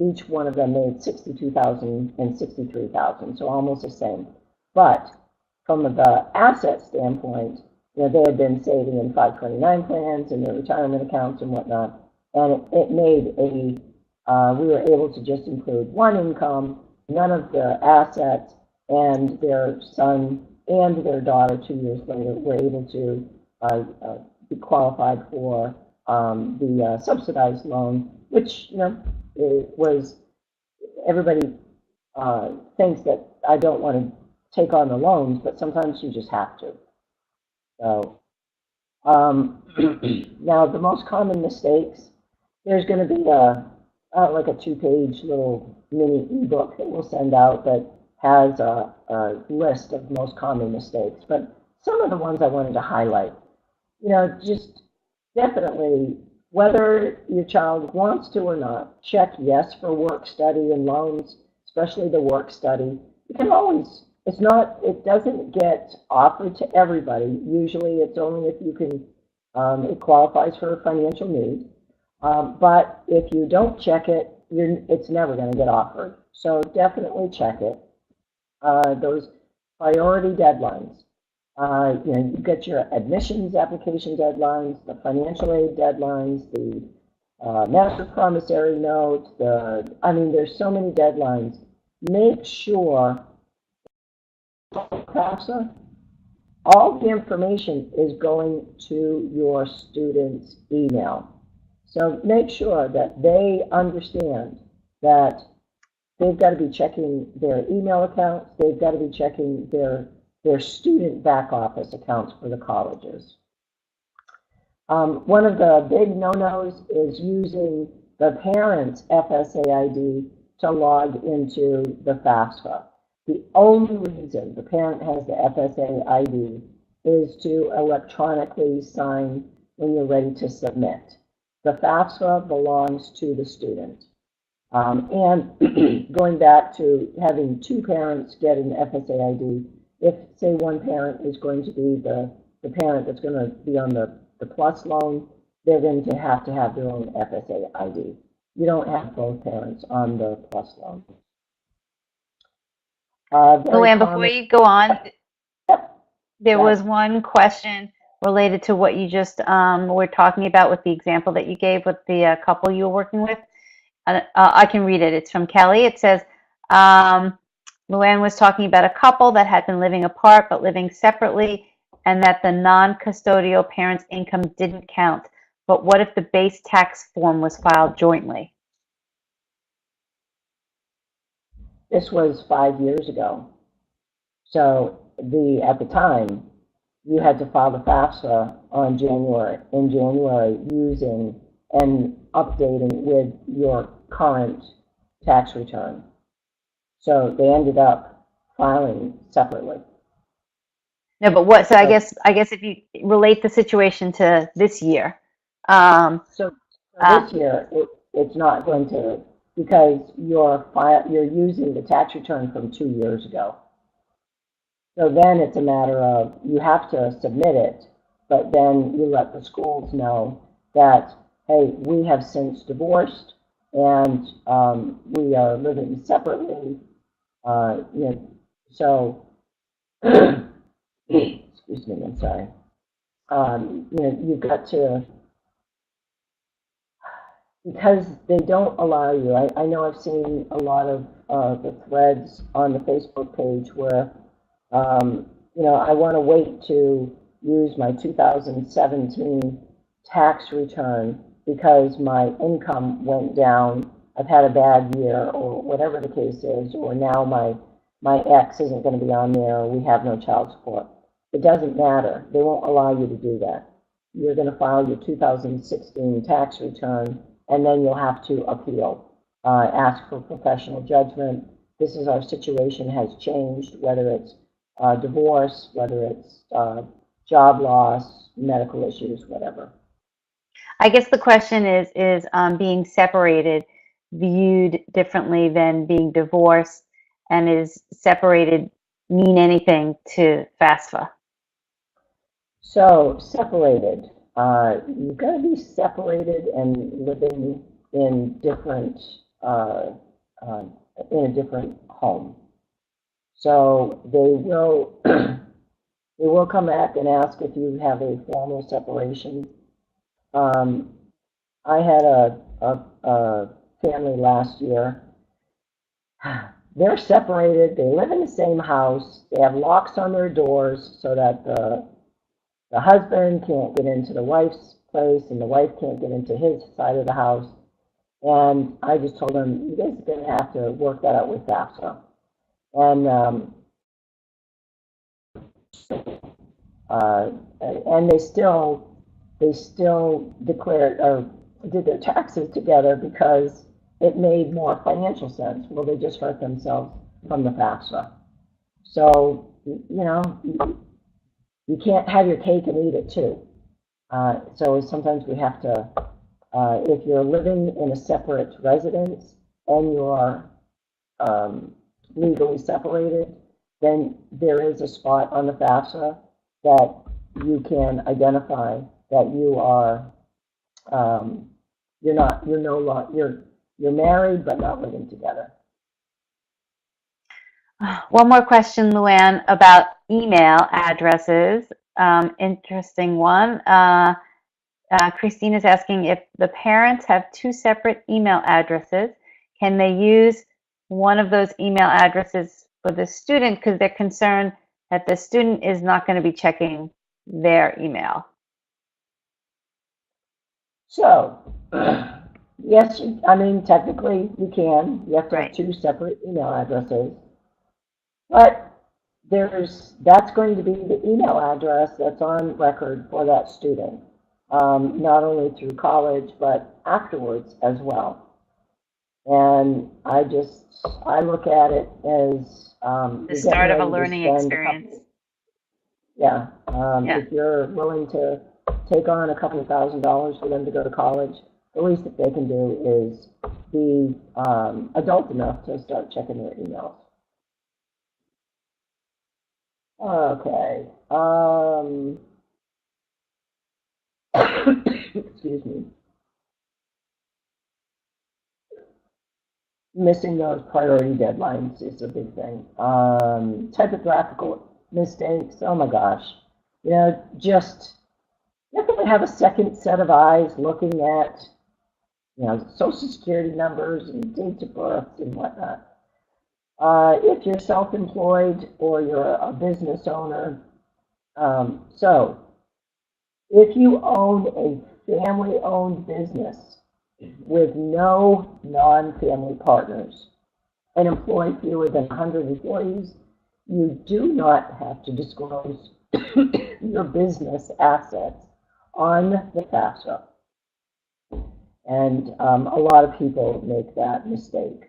Each one of them made $62,000 and $63,000, so almost the same. But from the asset standpoint, they had been saving in 529 plans and their retirement accounts and whatnot, and it made we were able to just include one income, none of the assets, and their son and their daughter 2 years later were able to be qualified for the subsidized loan, which it was everybody thinks that I don't want to take on the loans, but sometimes you just have to. So now the most common mistakes, there's going to be like a 2-page little mini ebook that we'll send out that has a list of most common mistakes. But some of the ones I wanted to highlight, just definitely, whether your child wants to or not, check yes for work study and loans, especially the work study. You can always, it doesn't get offered to everybody. Usually it's only if you can, it qualifies for a financial need. But if you don't check it, it's never going to get offered. So definitely check it. Those priority deadlines. You get your admissions application deadlines, the financial aid deadlines, the master promissory note, there's so many deadlines. Make sure FAFSA, all the information is going to your student's email. So make sure that they understand that they've got to be checking their email accounts, they've got to be checking their student back office accounts for the colleges. One of the big no-nos is using the parent's FSA ID to log into the FAFSA. The only reason the parent has the FSA ID is to electronically sign when you're ready to submit. The FAFSA belongs to the student. And going back to having two parents get an FSA ID, if, say, one parent is going to be the parent that's going to be on the PLUS loan, they're going to have their own FSA ID. You don't have both parents on the PLUS loan. Luanne, before you go on, there Yes. was one question related to what you just were talking about with the example that you gave with the couple you were working with. I can read it. It's from Kelly. It says, Luanne was talking about a couple that had been living apart but living separately, and that the non-custodial parent's income didn't count. But what if the base tax form was filed jointly? This was 5 years ago. So at the time, you had to file the FAFSA in January using and updating with your current tax return. So they ended up filing separately. No, but what? So I guess if you relate the situation to this year. So this year, it's not going to, because you're using the tax return from 2 years ago. So then it's a matter of you have to submit it, but then you let the schools know that, hey, we have since divorced and we are living separately. So excuse me, I'm sorry. You've got to, because they don't allow you. I know I've seen a lot of the threads on the Facebook page where I want to wait to use my 2017 tax return because my income went down, I've had a bad year, or whatever the case is, or now my ex isn't going to be on there, or we have no child support. It doesn't matter. They won't allow you to do that. You're going to file your 2016 tax return, and then you'll have to appeal, ask for professional judgment. This is our situation has changed, whether it's divorce, whether it's job loss, medical issues, whatever. I guess the question is being separated viewed differently than being divorced, and is separated mean anything to FAFSA? So separated, you've got to be separated and living in in a different home. So they will, They will come back and ask if you have a formal separation. I had a family last year. They're separated. They live in the same house. They have locks on their doors so that the husband can't get into the wife's place and the wife can't get into his side of the house. And I just told them, you guys are going to have to work that out with FAFSA. And they still declared or did their taxes together because it made more financial sense. Well, they just hurt themselves from the FAFSA. So, you know, you can't have your cake and eat it too. So sometimes we have to, if you're living in a separate residence and you are legally separated, then there is a spot on the FAFSA that you can identify that you are, you're married but not living together. One more question, Luanne, about email addresses. Interesting one. Christine is asking if the parents have two separate email addresses, can they use one of those email addresses for the student because they're concerned that the student is not going to be checking their email? So, yes, I mean, technically you can. You have to have two separate email addresses. But that's going to be the email address that's on record for that student, not only through college, but afterwards as well. And I look at it as the start of a learning experience. If you're willing to take on a couple of $1,000s for them to go to college, the least that they can do is be adult enough to start checking their emails. Okay. Excuse me. Missing those priority deadlines is a big thing. Typographical mistakes, oh my gosh. You know, just, you have to have a second set of eyes looking at, you know, Social Security numbers and dates of birth and whatnot. If you're self-employed or you're a business owner, so if you own a family-owned business with no non-family partners and employ fewer than 100 employees, you do not have to disclose your business assets on the FAFSA. And a lot of people make that mistake.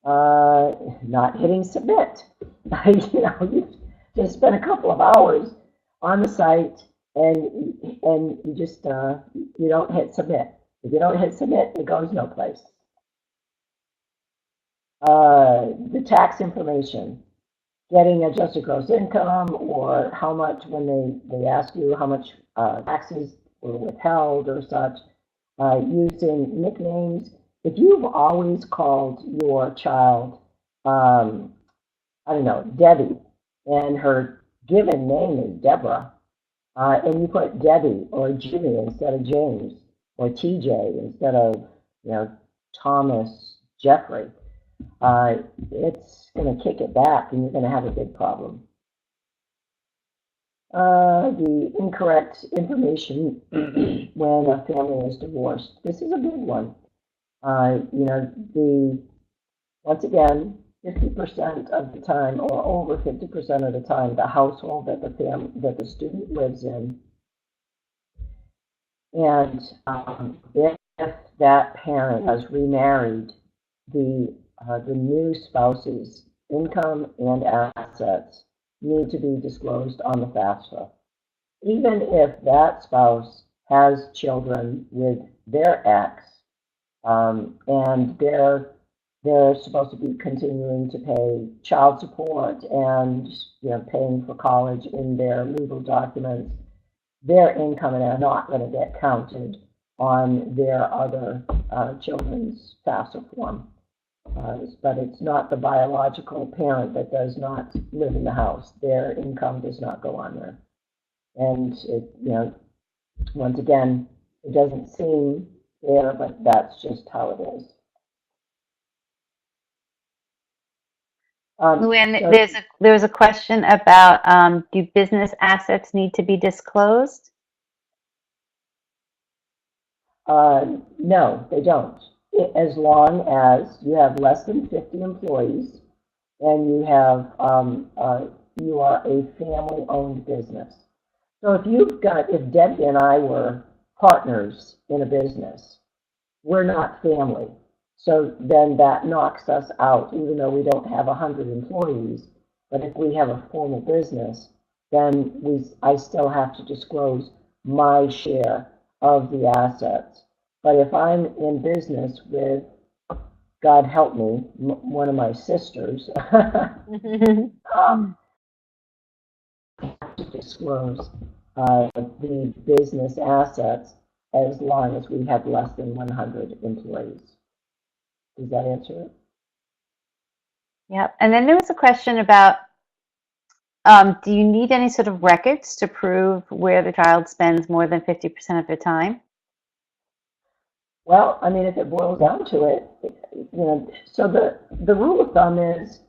Not hitting submit. You know, you just spend a couple of hours on the site and you just you don't hit submit. If you don't hit submit, it goes no place. The tax information, getting adjusted gross income or how much when they ask you how much taxes were withheld or such, using nicknames. If you've always called your child, I don't know, Debbie, and her given name is Deborah, and you put Debbie or Jimmy instead of James, or TJ instead of, you know, Thomas, Jeffrey, it's going to kick it back and you're going to have a big problem. The incorrect information when a family is divorced. This is a big one. You know, once again, 50% of the time, or over 50% of the time, the household that the student lives in, and if that parent has remarried, the new spouse's income and assets need to be disclosed on the FAFSA. Even if that spouse has children with their ex, and they're supposed to be continuing to pay child support and, you know, paying for college in their legal documents, their income are not going to get counted on their other children's FAFSA form. but it's not the biological parent that does not live in the house. Their income does not go on there. And it, once again, it doesn't seem fair, but that's just how it is. Luanne, so there was a question about do business assets need to be disclosed? No, they don't. As long as you have less than 50 employees and you have you are a family-owned business. So if Debbie and I were partners in a business, we're not family. So then that knocks us out, even though we don't have 100 employees. But if we have a formal business, then I still have to disclose my share of the assets. But if I'm in business with, God help me, one of my sisters, I have to disclose the business assets as long as we have less than 100 employees. Does that answer it? Yep. And then there was a question about, do you need any sort of records to prove where the child spends more than 50% of their time? Well, I mean, if it boils down to it, so the rule of thumb is,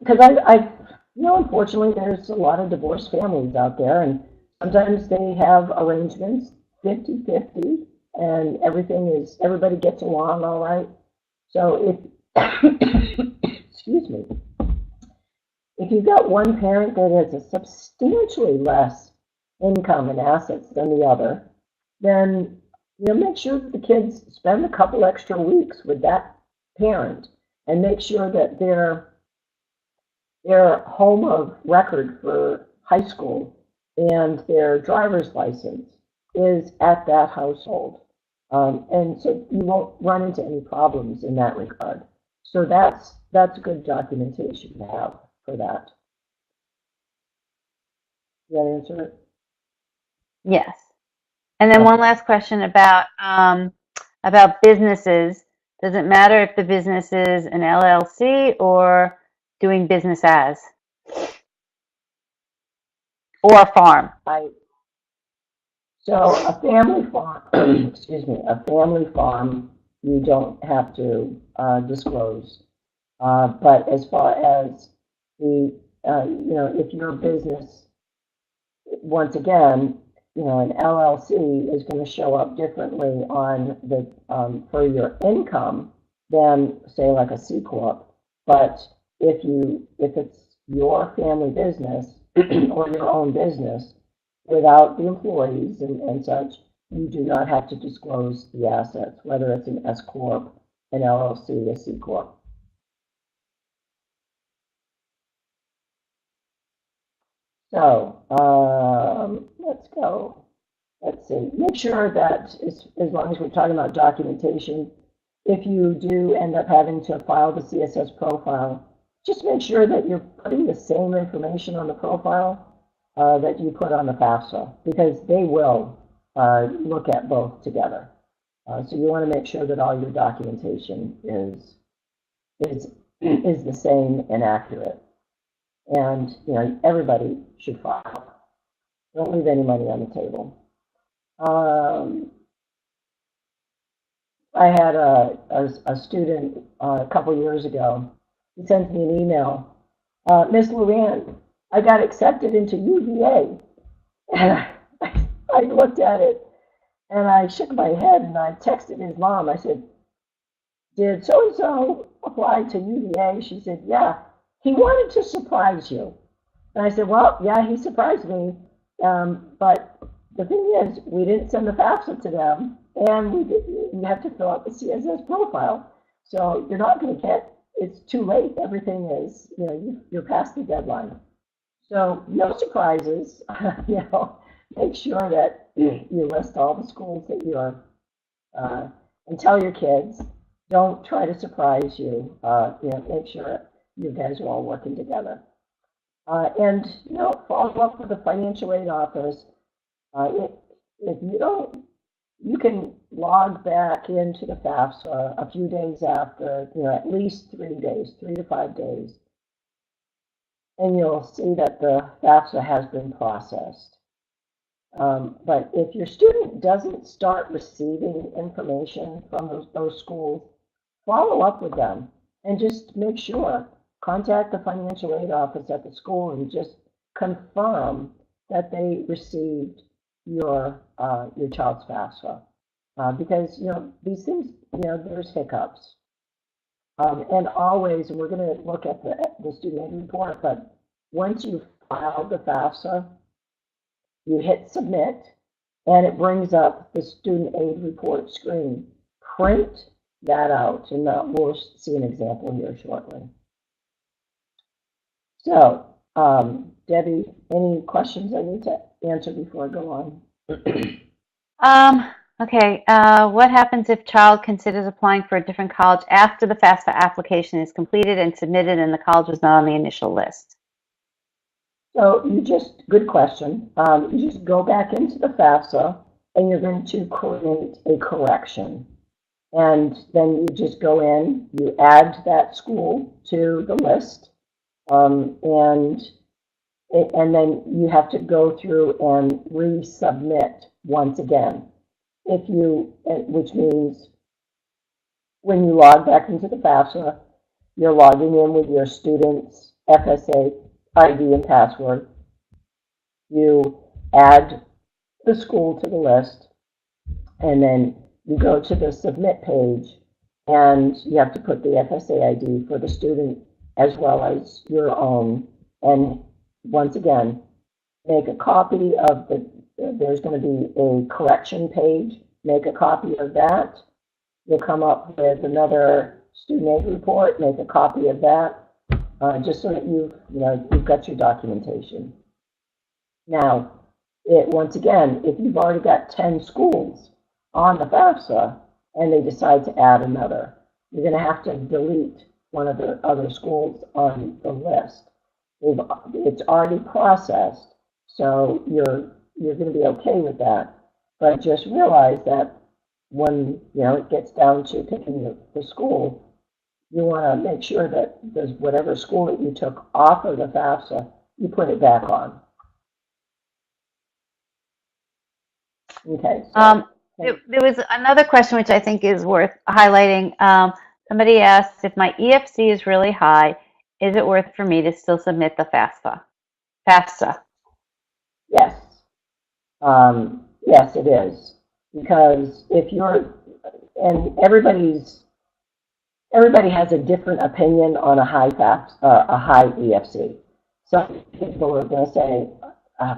because unfortunately, there's a lot of divorced families out there, and sometimes they have arrangements 50-50, and everybody gets along all right. So excuse me, if you've got one parent that has a substantially less income and assets than the other, then make sure that the kids spend a couple extra weeks with that parent, and make sure that their home of record for high school and their driver's license is at that household. And so you won't run into any problems in that regard. So that's good documentation to have for that. Does that answer it? Yes. And then one last question about businesses. Does it matter if the business is an LLC or doing business as? Or a farm? So a family farm, excuse me, a family farm, you don't have to disclose. But as far as if your business, once again, an LLC is going to show up differently on the for your income than, say, like a C Corp. But if it's your family business or your own business without the employees and such, you do not have to disclose the assets, whether it's an S Corp, an LLC, a C Corp. So let's go. Let's see. Make sure that as long as we're talking about documentation, if you do end up having to file the CSS profile, just make sure that you're putting the same information on the profile that you put on the FAFSA, because they will look at both together. So you want to make sure that all your documentation is the same and accurate. And everybody should file. Don't leave any money on the table. I had a student a couple years ago. He sent me an email. Miss Luanne, I got accepted into UVA. And I looked at it and I shook my head and I texted his mom. I said, did so-and-so apply to UVA? She said, yeah. He wanted to surprise you. And I said, well, yeah, he surprised me. But the thing is, we didn't send the FAFSA to them, and you have to fill out the CSS profile. So you're not going to get, it's too late. Everything is, you're past the deadline. So no surprises. Make sure that you list all the schools that you're, and tell your kids, don't try to surprise you. Make sure you guys are all working together. And follow up with the financial aid office. If you don't, you can log back into the FAFSA a few days after, at least 3 days, 3 to 5 days, and you'll see that the FAFSA has been processed. But if your student doesn't start receiving information from those schools, follow up with them and just make sure. Contact the financial aid office at the school and just confirm that they received your child's FAFSA. Because, these things, there's hiccups. And always, and we're going to look at the student aid report, but once you file the FAFSA, you hit submit, and it brings up the student aid report screen. Print that out, and we'll see an example here shortly. So, Debbie, any questions I need to answer before I go on? Okay, what happens if child considers applying for a different college after the FAFSA application is completed and submitted and the college was not on the initial list? So good question. You just go back into the FAFSA and you're going to create a correction. And then you just go in, you add that school to the list, and then you have to go through and resubmit once again. Which means when you log back into the FAFSA, you're logging in with your student's FSA ID and password. You add the school to the list, and then you go to the submit page, and you have to put the FSA ID for the student as well as your own. And once again, make a copy of there's going to be a correction page. Make a copy of that. You'll come up with another student aid report. Make a copy of that, just so that you've got your documentation. Now, once again, if you've already got 10 schools on the FAFSA and they decide to add another, you're going to have to delete one of the other schools on the list. It's already processed, so you're going to be okay with that. But just realize that when it gets down to picking the school, you want to make sure that there's whatever school that you took off of the FAFSA, you put it back on. Okay. So, there was another question which I think is worth highlighting. Somebody asked, if my EFC is really high, is it worth for me to still submit the FAFSA? Yes. Yes, it is. Because everybody has a different opinion on a high EFC. Some people are going to say,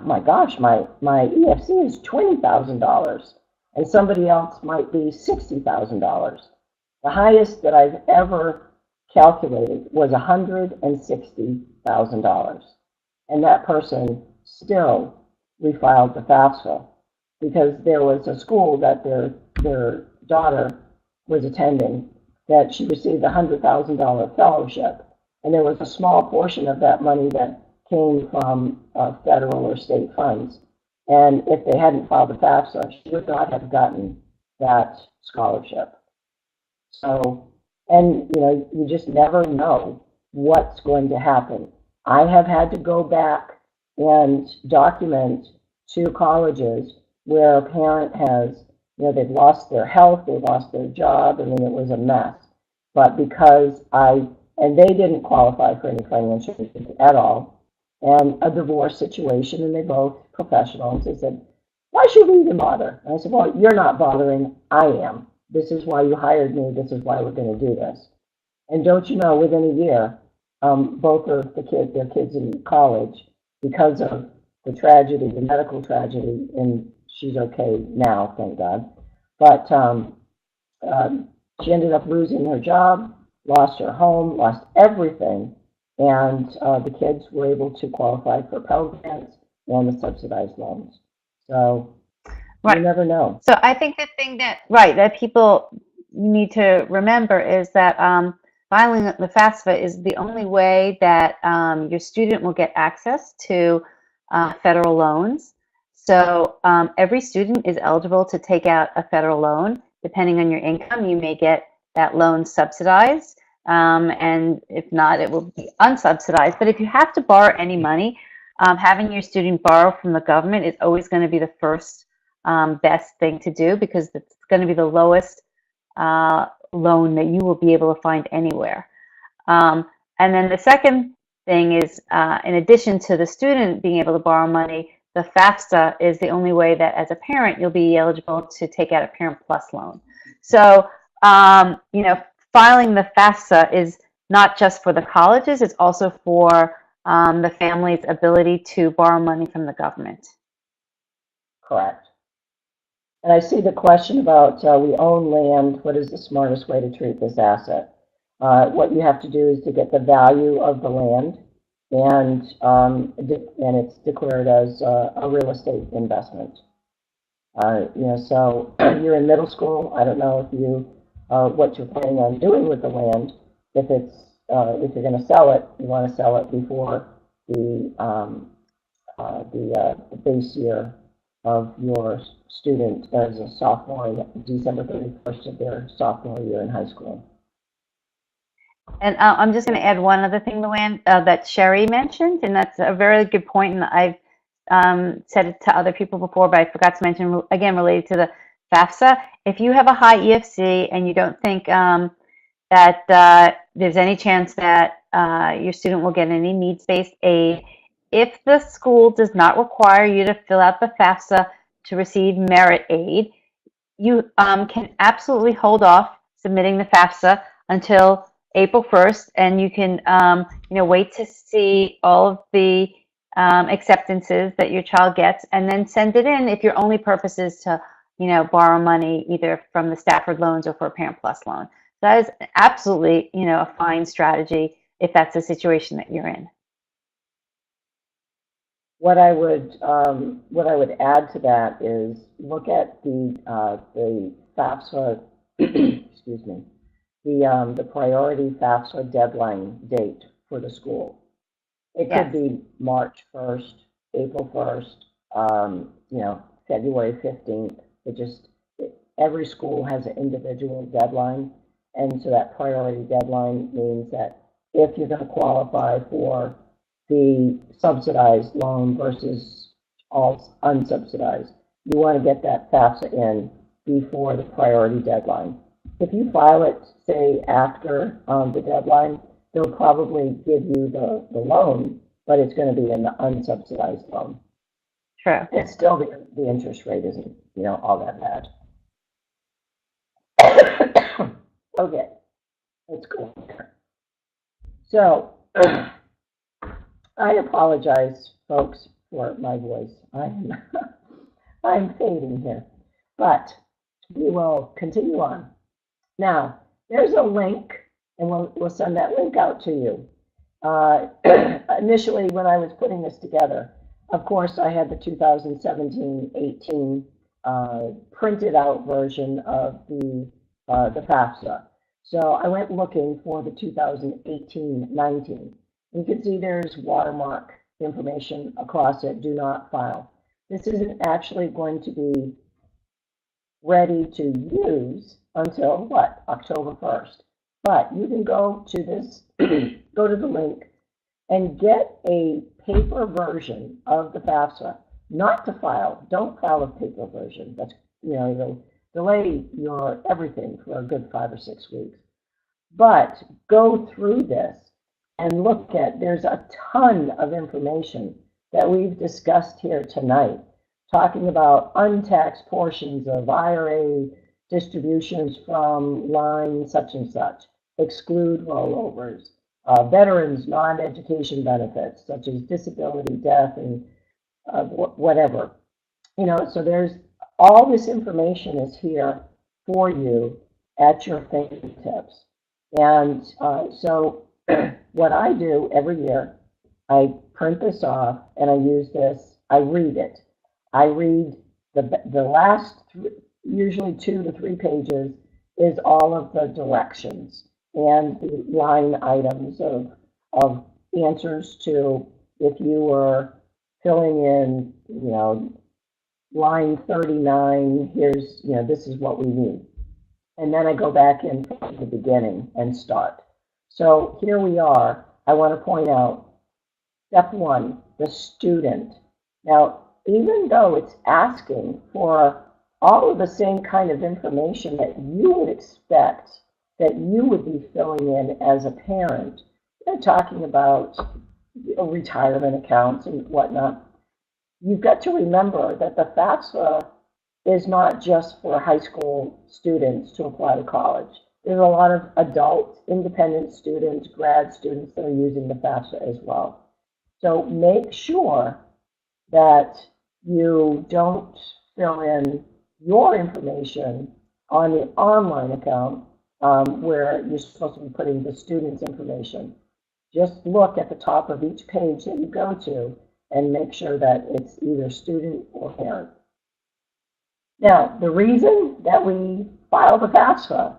my gosh, my EFC is $20,000, and somebody else might be $60,000. The highest that I've ever calculated was $160,000, and that person still refiled the FAFSA because there was a school that their daughter was attending that she received a $100,000 fellowship, and there was a small portion of that money that came from federal or state funds. And if they hadn't filed the FAFSA, she would not have gotten that scholarship. So, and you just never know what's going to happen. I have had to go back and document 2 colleges where a parent has, they've lost their health, they lost their job, it was a mess. But because and they didn't qualify for any financial aid at all, and a divorce situation, and they both professionals. They said, why should we even bother? And I said, well, you're not bothering, I am. This is why you hired me, this is why we're going to do this. And don't you know, within a year, both of their kids in college, because of the tragedy, the medical tragedy, and she's okay now, thank God. But she ended up losing her job, lost her home, lost everything. And the kids were able to qualify for Pell Grants and the subsidized loans. So you never know. So I think the thing that people need to remember is that filing the FAFSA is the only way that your student will get access to federal loans. So every student is eligible to take out a federal loan. depending on your income, you may get that loan subsidized, and if not, it will be unsubsidized. But if you have to borrow any money, having your student borrow from the government is always going to be the first best thing to do, because it's going to be the lowest loan that you will be able to find anywhere. And then the second thing is, in addition to the student being able to borrow money, the FAFSA is the only way that as a parent you'll be eligible to take out a Parent Plus loan. So, you know, filing the FAFSA is not just for the colleges, it's also for the family's ability to borrow money from the government. Correct. And I see the question about we own land, what is the smartest way to treat this asset? What you have to do is to get the value of the land, and it's declared as a real estate investment. You know, so you're in middle school. I don't know if you what you're planning on doing with the land. If you're going to sell it, you want to sell it before the base year of your student as a sophomore, December 31st of their sophomore year in high school. And I'm just going to add one other thing, Luanne, that Sherry mentioned, and that's a very good point, and I've said it to other people before, but I forgot to mention, again, related to the FAFSA. If you have a high EFC and you don't think that there's any chance that your student will get any needs-based aid, if the school does not require you to fill out the FAFSA to receive merit aid, you can absolutely hold off submitting the FAFSA until April 1st, and you can you know, wait to see all of the acceptances that your child gets, and then send it in if your only purpose is to, you know, borrow money either from the Stafford loans or for a Parent Plus loan. That is absolutely, you know, a fine strategy if that's the situation that you're in. What I would add to that is look at the FAFSA, excuse me, the priority FAFSA deadline date for the school. It could be March 1st, April 1st, you know, February 15th. Every school has an individual deadline, and so that priority deadline means that if you're going to qualify for the subsidized loan versus all unsubsidized, you want to get that FAFSA in before the priority deadline. If you file it, say, after the deadline, they'll probably give you the loan, but it's going to be an unsubsidized loan. True. It's still the interest rate isn't, you know, all that bad. Okay, let's go there. So, I apologize, folks, for my voice. I'm fading here, but we will continue on. Now, there's a link, and we'll send that link out to you. Initially, when I was putting this together, of course, I had the 2017-18 printed out version of the FAFSA. So I went looking for the 2018-19. You can see there's watermark information across it, do not file. This isn't actually going to be ready to use until what? October 1st. But you can go to this, go to the link and get a paper version of the FAFSA. Not to file, don't file a paper version. That's, you know, it'll delay your everything for a good 5 or 6 weeks. But go through this and look at, there's a ton of information that we've discussed here tonight, talking about untaxed portions of IRA distributions from line such and such, exclude rollovers, veterans non-education benefits such as disability, death, and whatever. You know, so there's all this information is here for you at your fingertips. And so what I do every year, I print this off and I use this, I read it. I read the last usually 2 to 3 pages is all of the directions and the line items of answers to, if you were filling in, you know, line 39, here's, you know, this is what we need. and then I go back in from the beginning and start. So here we are. I want to point out step one, the student. Now, even though it's asking for all of the same kind of information that you would expect that you would be filling in as a parent, they're talking about retirement accounts and whatnot. You've got to remember that the FAFSA is not just for high school students to apply to college. There's a lot of adult, independent students, grad students that are using the FAFSA as well. So make sure that you don't fill in your information on the online account where you're supposed to be putting the student's information. Just look at the top of each page that you go to and make sure that it's either student or parent. Now, the reason that we file the FAFSA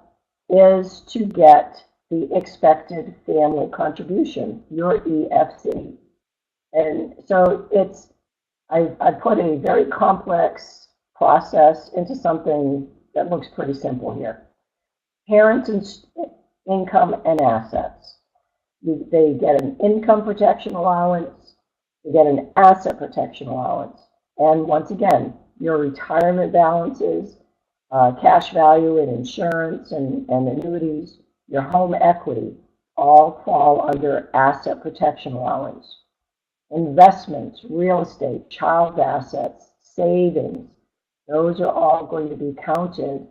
is to get the expected family contribution, your EFC. And so I put a very complex process into something that looks pretty simple here. Parents' income and assets. They get an income protection allowance, they get an asset protection allowance. And once again, your retirement balances, cash value in insurance and annuities, your home equity, all fall under asset protection allowance. Investments, real estate, child assets, savings, those are all going to be counted,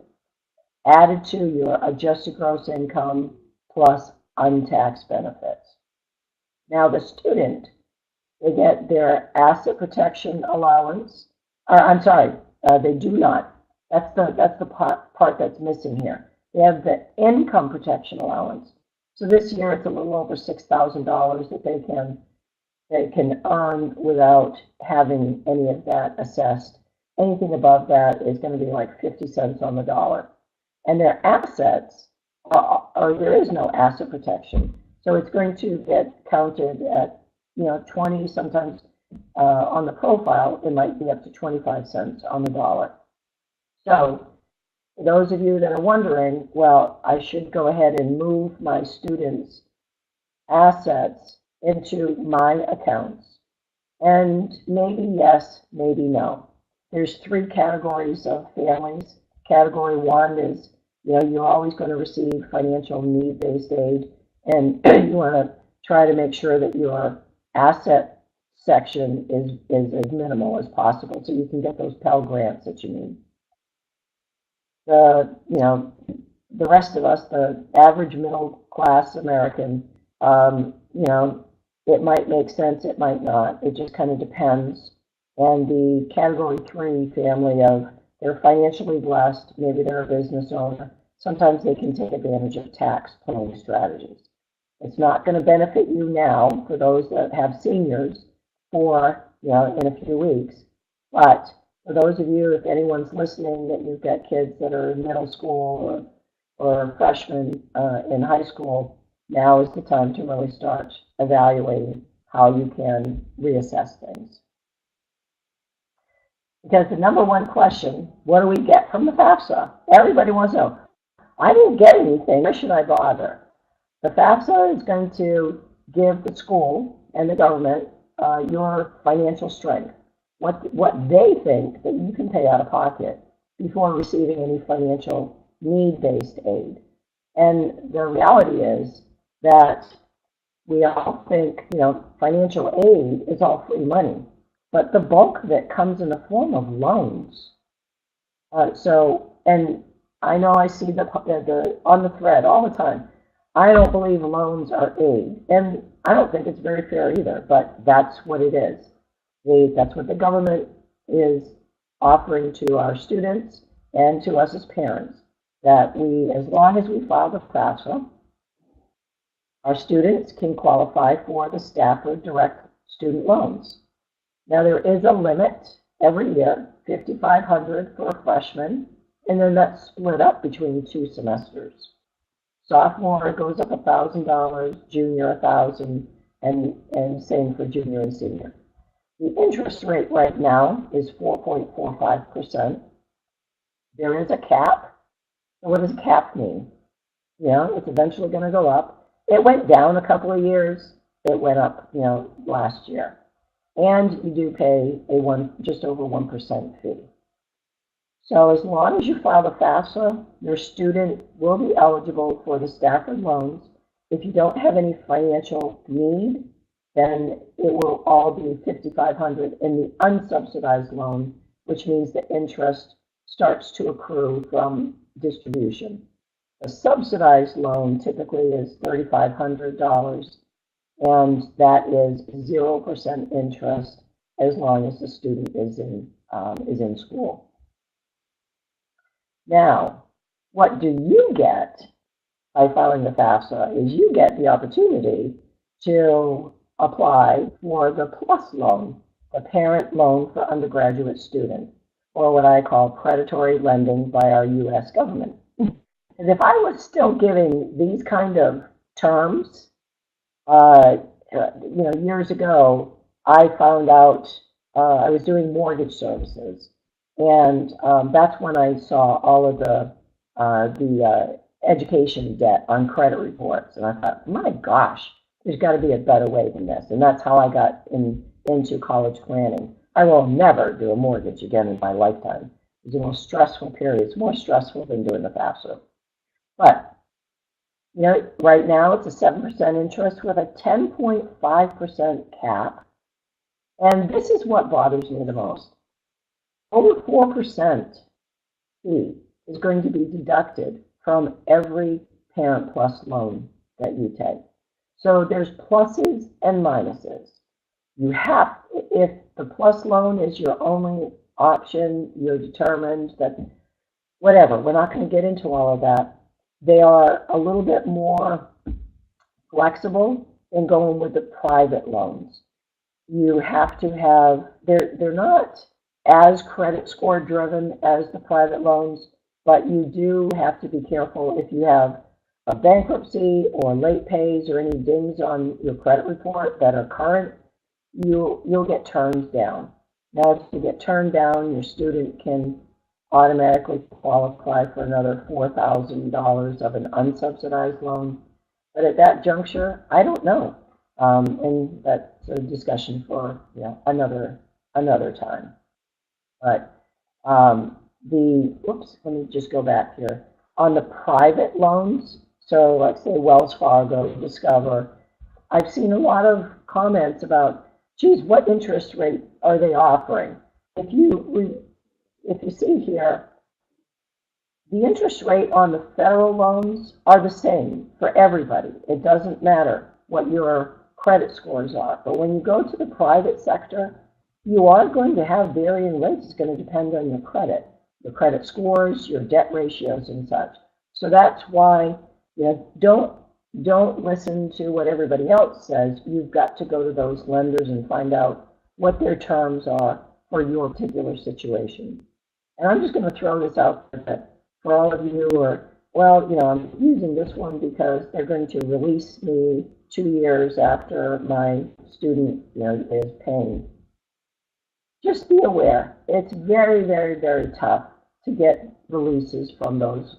added to your adjusted gross income plus untaxed benefits. Now the student, they get their asset protection allowance. They do not. That's the part that's missing here. They have the income protection allowance. So this year it's a little over $6,000 that they can earn without having any of that assessed. Anything above that is going to be like 50 cents on the dollar. And their assets, there is no asset protection. So it's going to get counted at 20, sometimes on the profile, it might be up to 25 cents on the dollar. So for those of you that are wondering, well, I should go ahead and move my students' assets into my accounts. And maybe yes, maybe no. There's three categories of families. Category one is, you're always going to receive financial need-based aid, and you want to try to make sure that your asset section is as minimal as possible so you can get those Pell Grants that you need. The rest of us, the average middle class American, it might make sense, it might not. It just kind of depends. And the category three family of they're financially blessed, maybe they're a business owner, sometimes they can take advantage of tax planning strategies. It's not going to benefit you now for those that have seniors for, in a few weeks. But for those of you, if anyone's listening, that you've got kids that are in middle school or freshmen in high school, now is the time to really start evaluating how you can reassess things. Because the number one question, what do we get from the FAFSA? Everybody wants to know, I didn't get anything, why should I bother? The FAFSA is going to give the school and the government your financial strength, what they think that you can pay out of pocket before receiving any financial need-based aid. And the reality is that we all think, financial aid is all free money, but the bulk of it comes in the form of loans. And I know I see the on the thread all the time, I don't believe loans are aid, and I don't think it's very fair either, but that's what it is. That's what the government is offering to our students and to us as parents, that as long as we file the FAFSA, our students can qualify for the Stafford Direct Student Loans. Now there is a limit every year, $5,500 for a freshman, and then that's split up between 2 semesters. Sophomore goes up $1,000, junior $1,000, and same for junior and senior. The interest rate right now is 4.45%. There is a cap So what does cap mean? You know, it's eventually going to go up. It went down a couple of years. It went up, you know, last year. And you do pay just over 1% fee. So as long as you file the FAFSA, your student will be eligible for the Stafford loans. If you don't have any financial need, then it will all be $5,500 in the unsubsidized loan, which means the interest starts to accrue from distribution. A subsidized loan typically is $3,500, and that is 0% interest as long as the student is in school. Now, what do you get by filing the FAFSA is you get the opportunity to apply for the PLUS loan, the parent loan for undergraduate students, or what I call predatory lending by our U.S. government. And if I was still giving these kind of terms, years ago, I found out I was doing mortgage services, and that's when I saw all of the education debt on credit reports, and I thought, my gosh, there's got to be a better way than this, and that's how I got into college planning. I will never do a mortgage again in my lifetime. It's the most stressful period. It's more stressful than doing the FAFSA. But you know, right now it's a 7% interest with a 10.5% cap. And this is what bothers me the most. Over 4% fee is going to be deducted from every Parent Plus loan that you take. So there's pluses and minuses. You have, if the plus loan is your only option, you're determined that whatever, we're not going to get into all of that. They are a little bit more flexible in going with the private loans. You have to have, they're not as credit score driven as the private loans, but you do have to be careful if you have a bankruptcy or late pays or any dings on your credit report that are current, you'll get turned down. Now, if you get turned down, your student can automatically qualify for another $4,000 of an unsubsidized loan. But at that juncture, I don't know. And that's a discussion for another time. But let me just go back here. On the private loans, so let's say Wells Fargo, Discover, I've seen a lot of comments about, geez, what interest rate are they offering? If you see here, the interest rate on the federal loans are the same for everybody. It doesn't matter what your credit scores are. But when you go to the private sector, you are going to have varying rates. It's going to depend on your credit scores, your debt ratios, and such. So that's why don't listen to what everybody else says. You've got to go to those lenders and find out what their terms are for your particular situation. And I'm just going to throw this out there for all of you who are, I'm using this one because they're going to release me 2 years after my student, is paying. Just be aware, it's very, very, very tough to get releases from those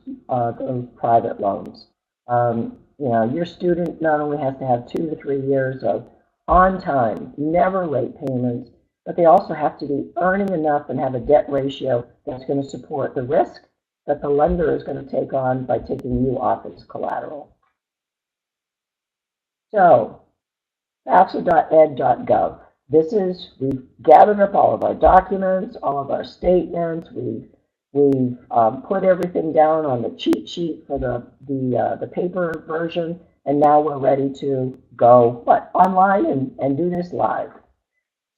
private loans. Your student not only has to have 2 to 3 years of on time, never late payments, but they also have to be earning enough and have a debt ratio that's going to support the risk that the lender is going to take on by taking you off its collateral. So, FAFSA.ed.gov. We've gathered up all of our documents, all of our statements. We've put everything down on the cheat sheet for the paper version, and now we're ready to go online and do this live.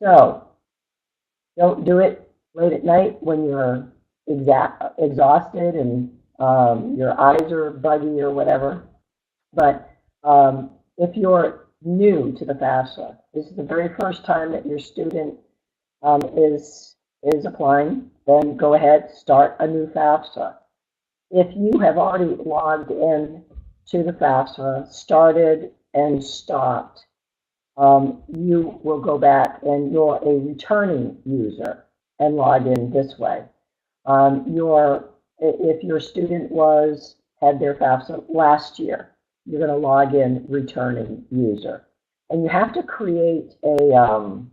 So, don't do it late at night when you're exhausted and your eyes are buggy or whatever. But if you're new to the FAFSA, this is the very first time that your student is applying, then go ahead, start a new FAFSA. If you have already logged in to the FAFSA, started and stopped, you will go back and you're a returning user and log in this way. Your if your student had their FAFSA last year, you're going to log in returning user. And you have to create a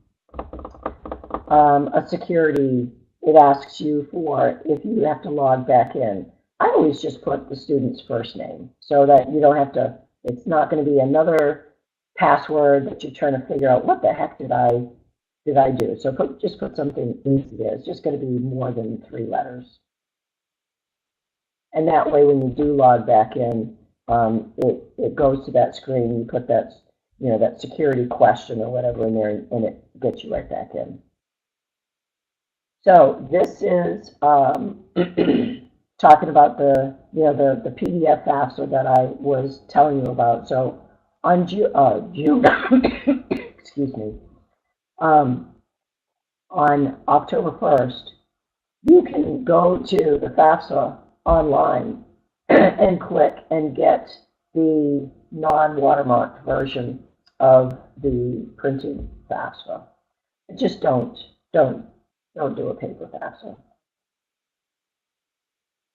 security. It asks you for if you have to log back in. I always just put the student's first name so that you don't have to, it's not going to be another password that you're trying to figure out what the heck did I do. So just put something easy there. It's just going to be more than 3 letters. And that way when you do log back in, it goes to that screen, you put that, that security question or whatever in there, and it gets you right back in. So this is talking about the PDF FAFSA that I was telling you about. So on June, excuse me, on October 1st, you can go to the FAFSA online and click and get the non-watermarked version of the printed FAFSA. Just don't do a paper FAFSA.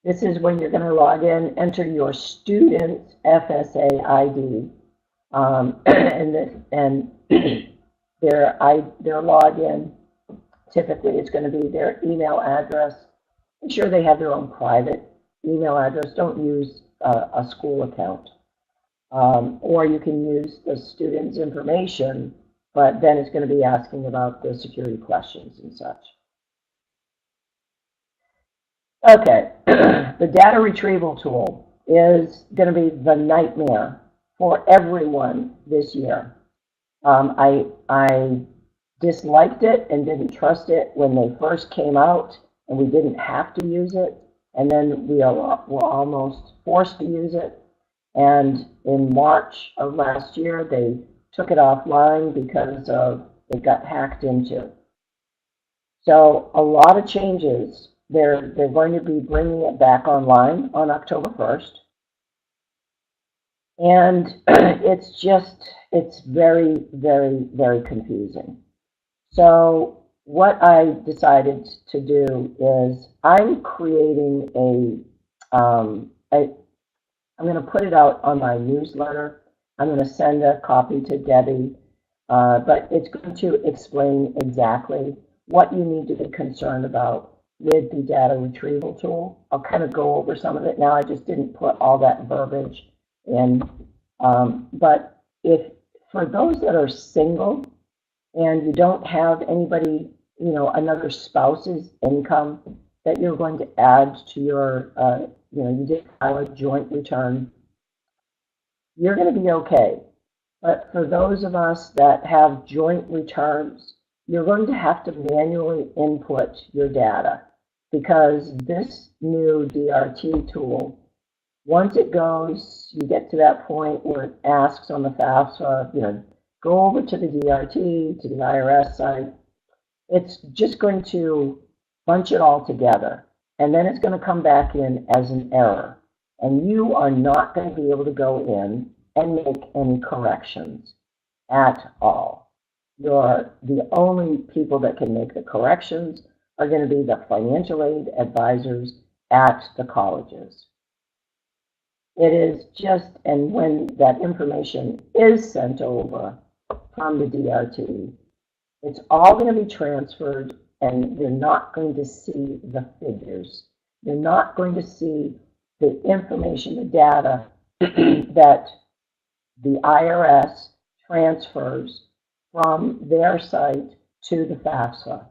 This is when you're going to log in, enter your student's FSA ID, and their login. Typically, it's going to be their email address. Make sure they have their own private email address. Don't use a school account. Or you can use the student's information, but then it's going to be asking about the security questions and such. Okay, the data retrieval tool is going to be the nightmare for everyone this year. I disliked it and didn't trust it when they first came out and we didn't have to use it, and then we were almost forced to use it. And in March of last year, they took it offline because it got hacked into. So a lot of changes. They're going to be bringing it back online on October 1st. And it's very, very, very confusing. So what I decided to do is I'm creating I'm going to put it out on my newsletter. I'm going to send a copy to Debbie, but it's going to explain exactly what you need to be concerned about with the data retrieval tool. I'll kind of go over some of it now. I just didn't put all that verbiage in. But for those that are single and you don't have anybody, another spouse's income that you're going to add to your, you did file a joint return, you're going to be okay. But for those of us that have joint returns, you're going to have to manually input your data, because this new DRT tool, once it goes, you get to that point where it asks on the FAFSA, go over to the DRT, to the IRS site. It's just going to bunch it all together, and then it's going to come back in as an error. And you are not going to be able to go in and make any corrections at all. The only people that can make the corrections are going to be the financial aid advisors at the colleges. It is just, and when that information is sent over from the DRT, it's all going to be transferred, and you're not going to see the figures. You're not going to see the information, the data that the IRS transfers from their site to the FAFSA.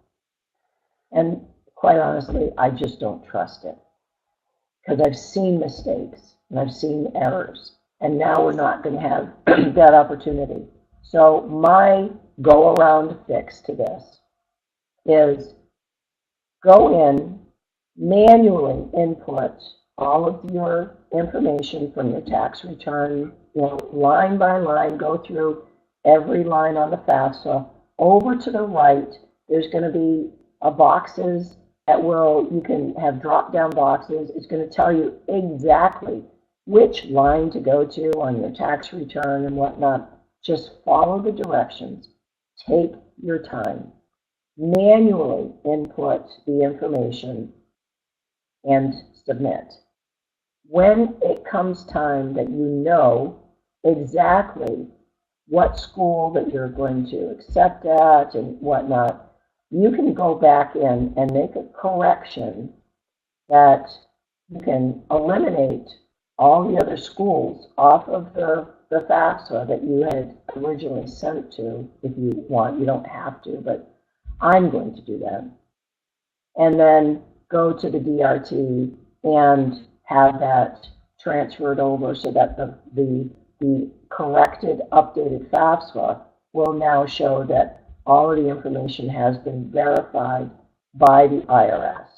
And quite honestly, I just don't trust it, because I've seen mistakes and I've seen errors, and now we're not going to have that opportunity. So my go-around fix to this is go in, manually input all of your information from your tax return, line by line, go through every line on the FAFSA. Over to the right, there's going to be boxes you can have drop-down boxes. It's going to tell you exactly which line to go to on your tax return and whatnot. Just follow the directions. Take your time. Manually input the information. and submit. When it comes time that you know exactly what school that you're going to accept at and whatnot, you can go back in and make a correction that you can eliminate all the other schools off of the FAFSA that you had originally sent to if you want. You don't have to, but I'm going to do that. And then go to the DRT and have that transferred over so that the corrected, updated FAFSA will now show that all of the information has been verified by the IRS.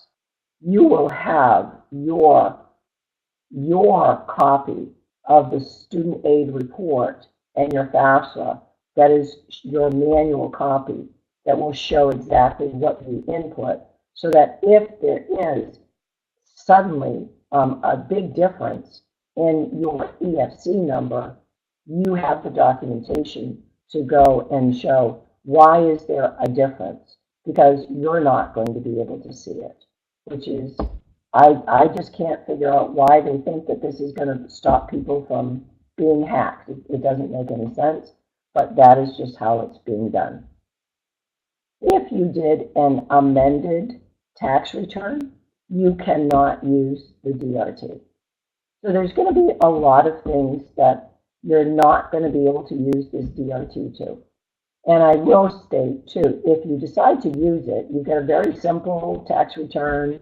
You will have your copy of the student aid report and your FAFSA, that is your manual copy, that will show exactly what you input, so that if there is suddenly a big difference in your EFC number, you have the documentation to go and show why is there a difference, because you're not going to be able to see it, which is, I just can't figure out why they think that this is going to stop people from being hacked. It doesn't make any sense, but that is just how it's being done. If you did an amended tax return, you cannot use the DRT. So there's going to be a lot of things that you're not going to be able to use this DRT to. And I will state too, if you decide to use it, you get a very simple tax return.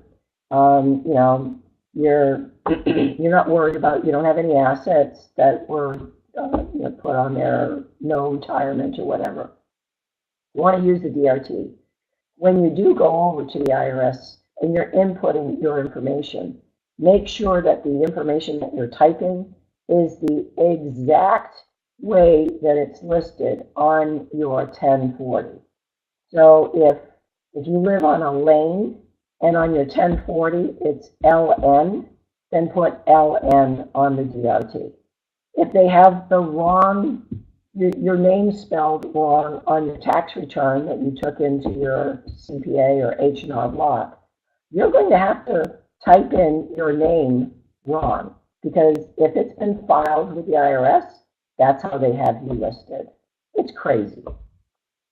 You know, you're not worried about, you don't have any assets that were you know, put on there, no retirement or whatever. You want to use the DRT. When you do go over to the IRS and you're inputting your information, make sure that the information that you're typing is the exact way that it's listed on your 1040. So if you live on a lane and on your 1040 it's LN, then put LN on the DRT. If they have the wrong, your name spelled wrong on your tax return that you took into your CPA or H&R Block, you're going to have to type in your name wrong, because if it's been filed with the IRS, that's how they have you listed. It's crazy,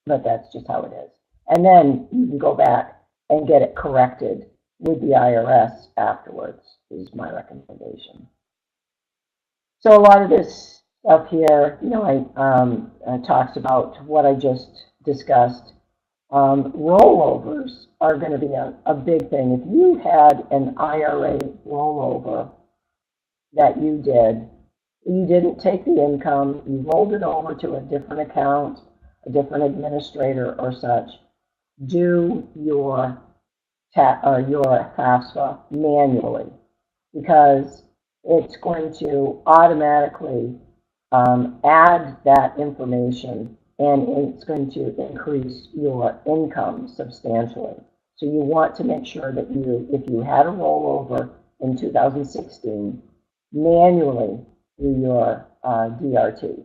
but that's just how it is. And then you can go back and get it corrected with the IRS afterwards, is my recommendation. So a lot of this stuff here, you know, talks about what I just discussed. Rollovers are going to be a big thing. If you had an IRA rollover that you didn't take the income, you rolled it over to a different account, a different administrator or such, do your FAFSA manually, because it's going to automatically add that information, and it's going to increase your income substantially. So you want to make sure that if you had a rollover in 2016, manually do your DRT.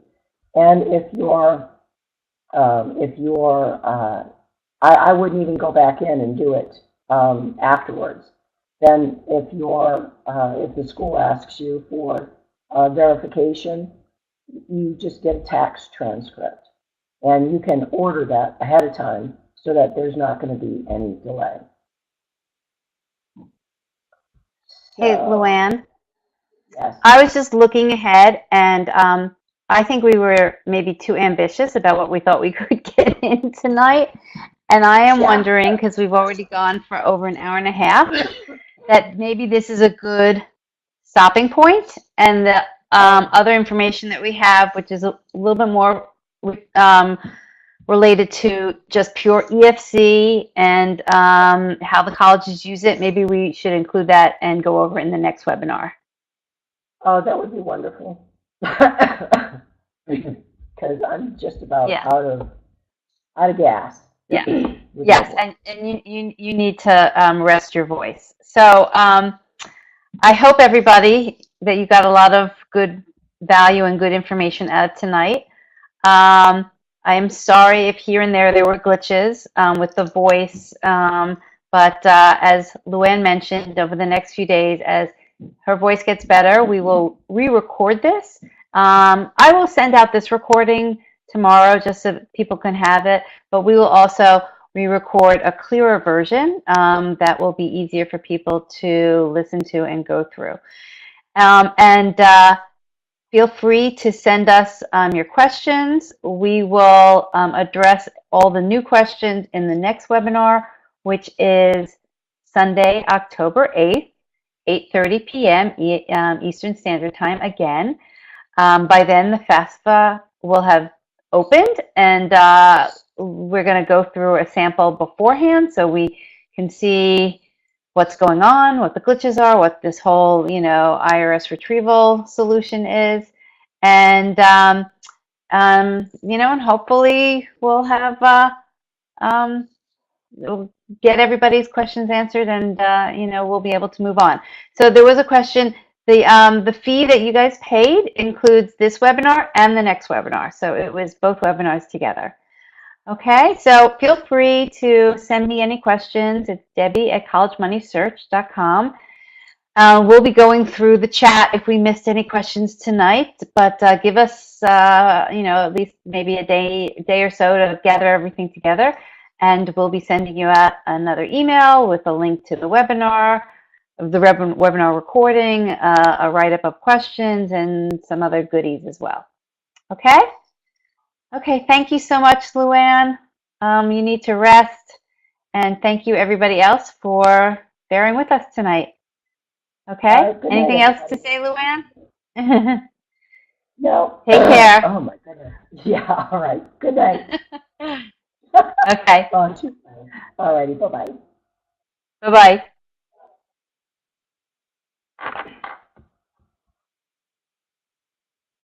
And I wouldn't even go back in and do it afterwards. Then if the school asks you for verification, you just get a tax transcript. And you can order that ahead of time so that there's not going to be any delay. Hey, Luanne. Yes. I was just looking ahead, and I think we were maybe too ambitious about what we thought we could get in tonight. And I am wondering, because we've already gone for over an hour and a half, that maybe this is a good stopping point, and the other information that we have, which is a little bit more related to just pure EFC and how the colleges use it, maybe we should include that and go over it in the next webinar. Oh, that would be wonderful. Because I'm just about out of gas. Yeah. Yes, and you need to rest your voice. So I hope everybody that you got a lot of good value and good information out of tonight. I am sorry if here and there were glitches with the voice, But as Luanne mentioned, over the next few days, as her voice gets better, we will re-record this. I will send out this recording tomorrow just so that people can have it, but we will also re-record a clearer version that will be easier for people to listen to and go through. Feel free to send us your questions. We will address all the new questions in the next webinar, which is Sunday, October 8th, 8:30 p.m. Eastern Standard Time again. By then, the FAFSA will have opened, and we're going to go through a sample beforehand so we can see what's going on, what the glitches are, what this whole, IRS retrieval solution is, and and hopefully we'll have we'll get everybody's questions answered, and we'll be able to move on. So there was a question. The fee that you guys paid includes this webinar and the next webinar, so it was both webinars together. Okay, so feel free to send me any questions. It's Debbie@collegemoneysearch.com. We'll be going through the chat if we missed any questions tonight, but give us, at least maybe a day or so to gather everything together, and we'll be sending you out another email with a link to the webinar, the webinar recording, a write-up of questions, and some other goodies as well. Okay? Okay, thank you so much, Luanne. You need to rest, and thank you everybody else for bearing with us tonight. Okay, anything else to say, Luanne? No. Take care. Oh my goodness. Yeah, all right. Good night. Okay. All righty, bye-bye. Bye-bye.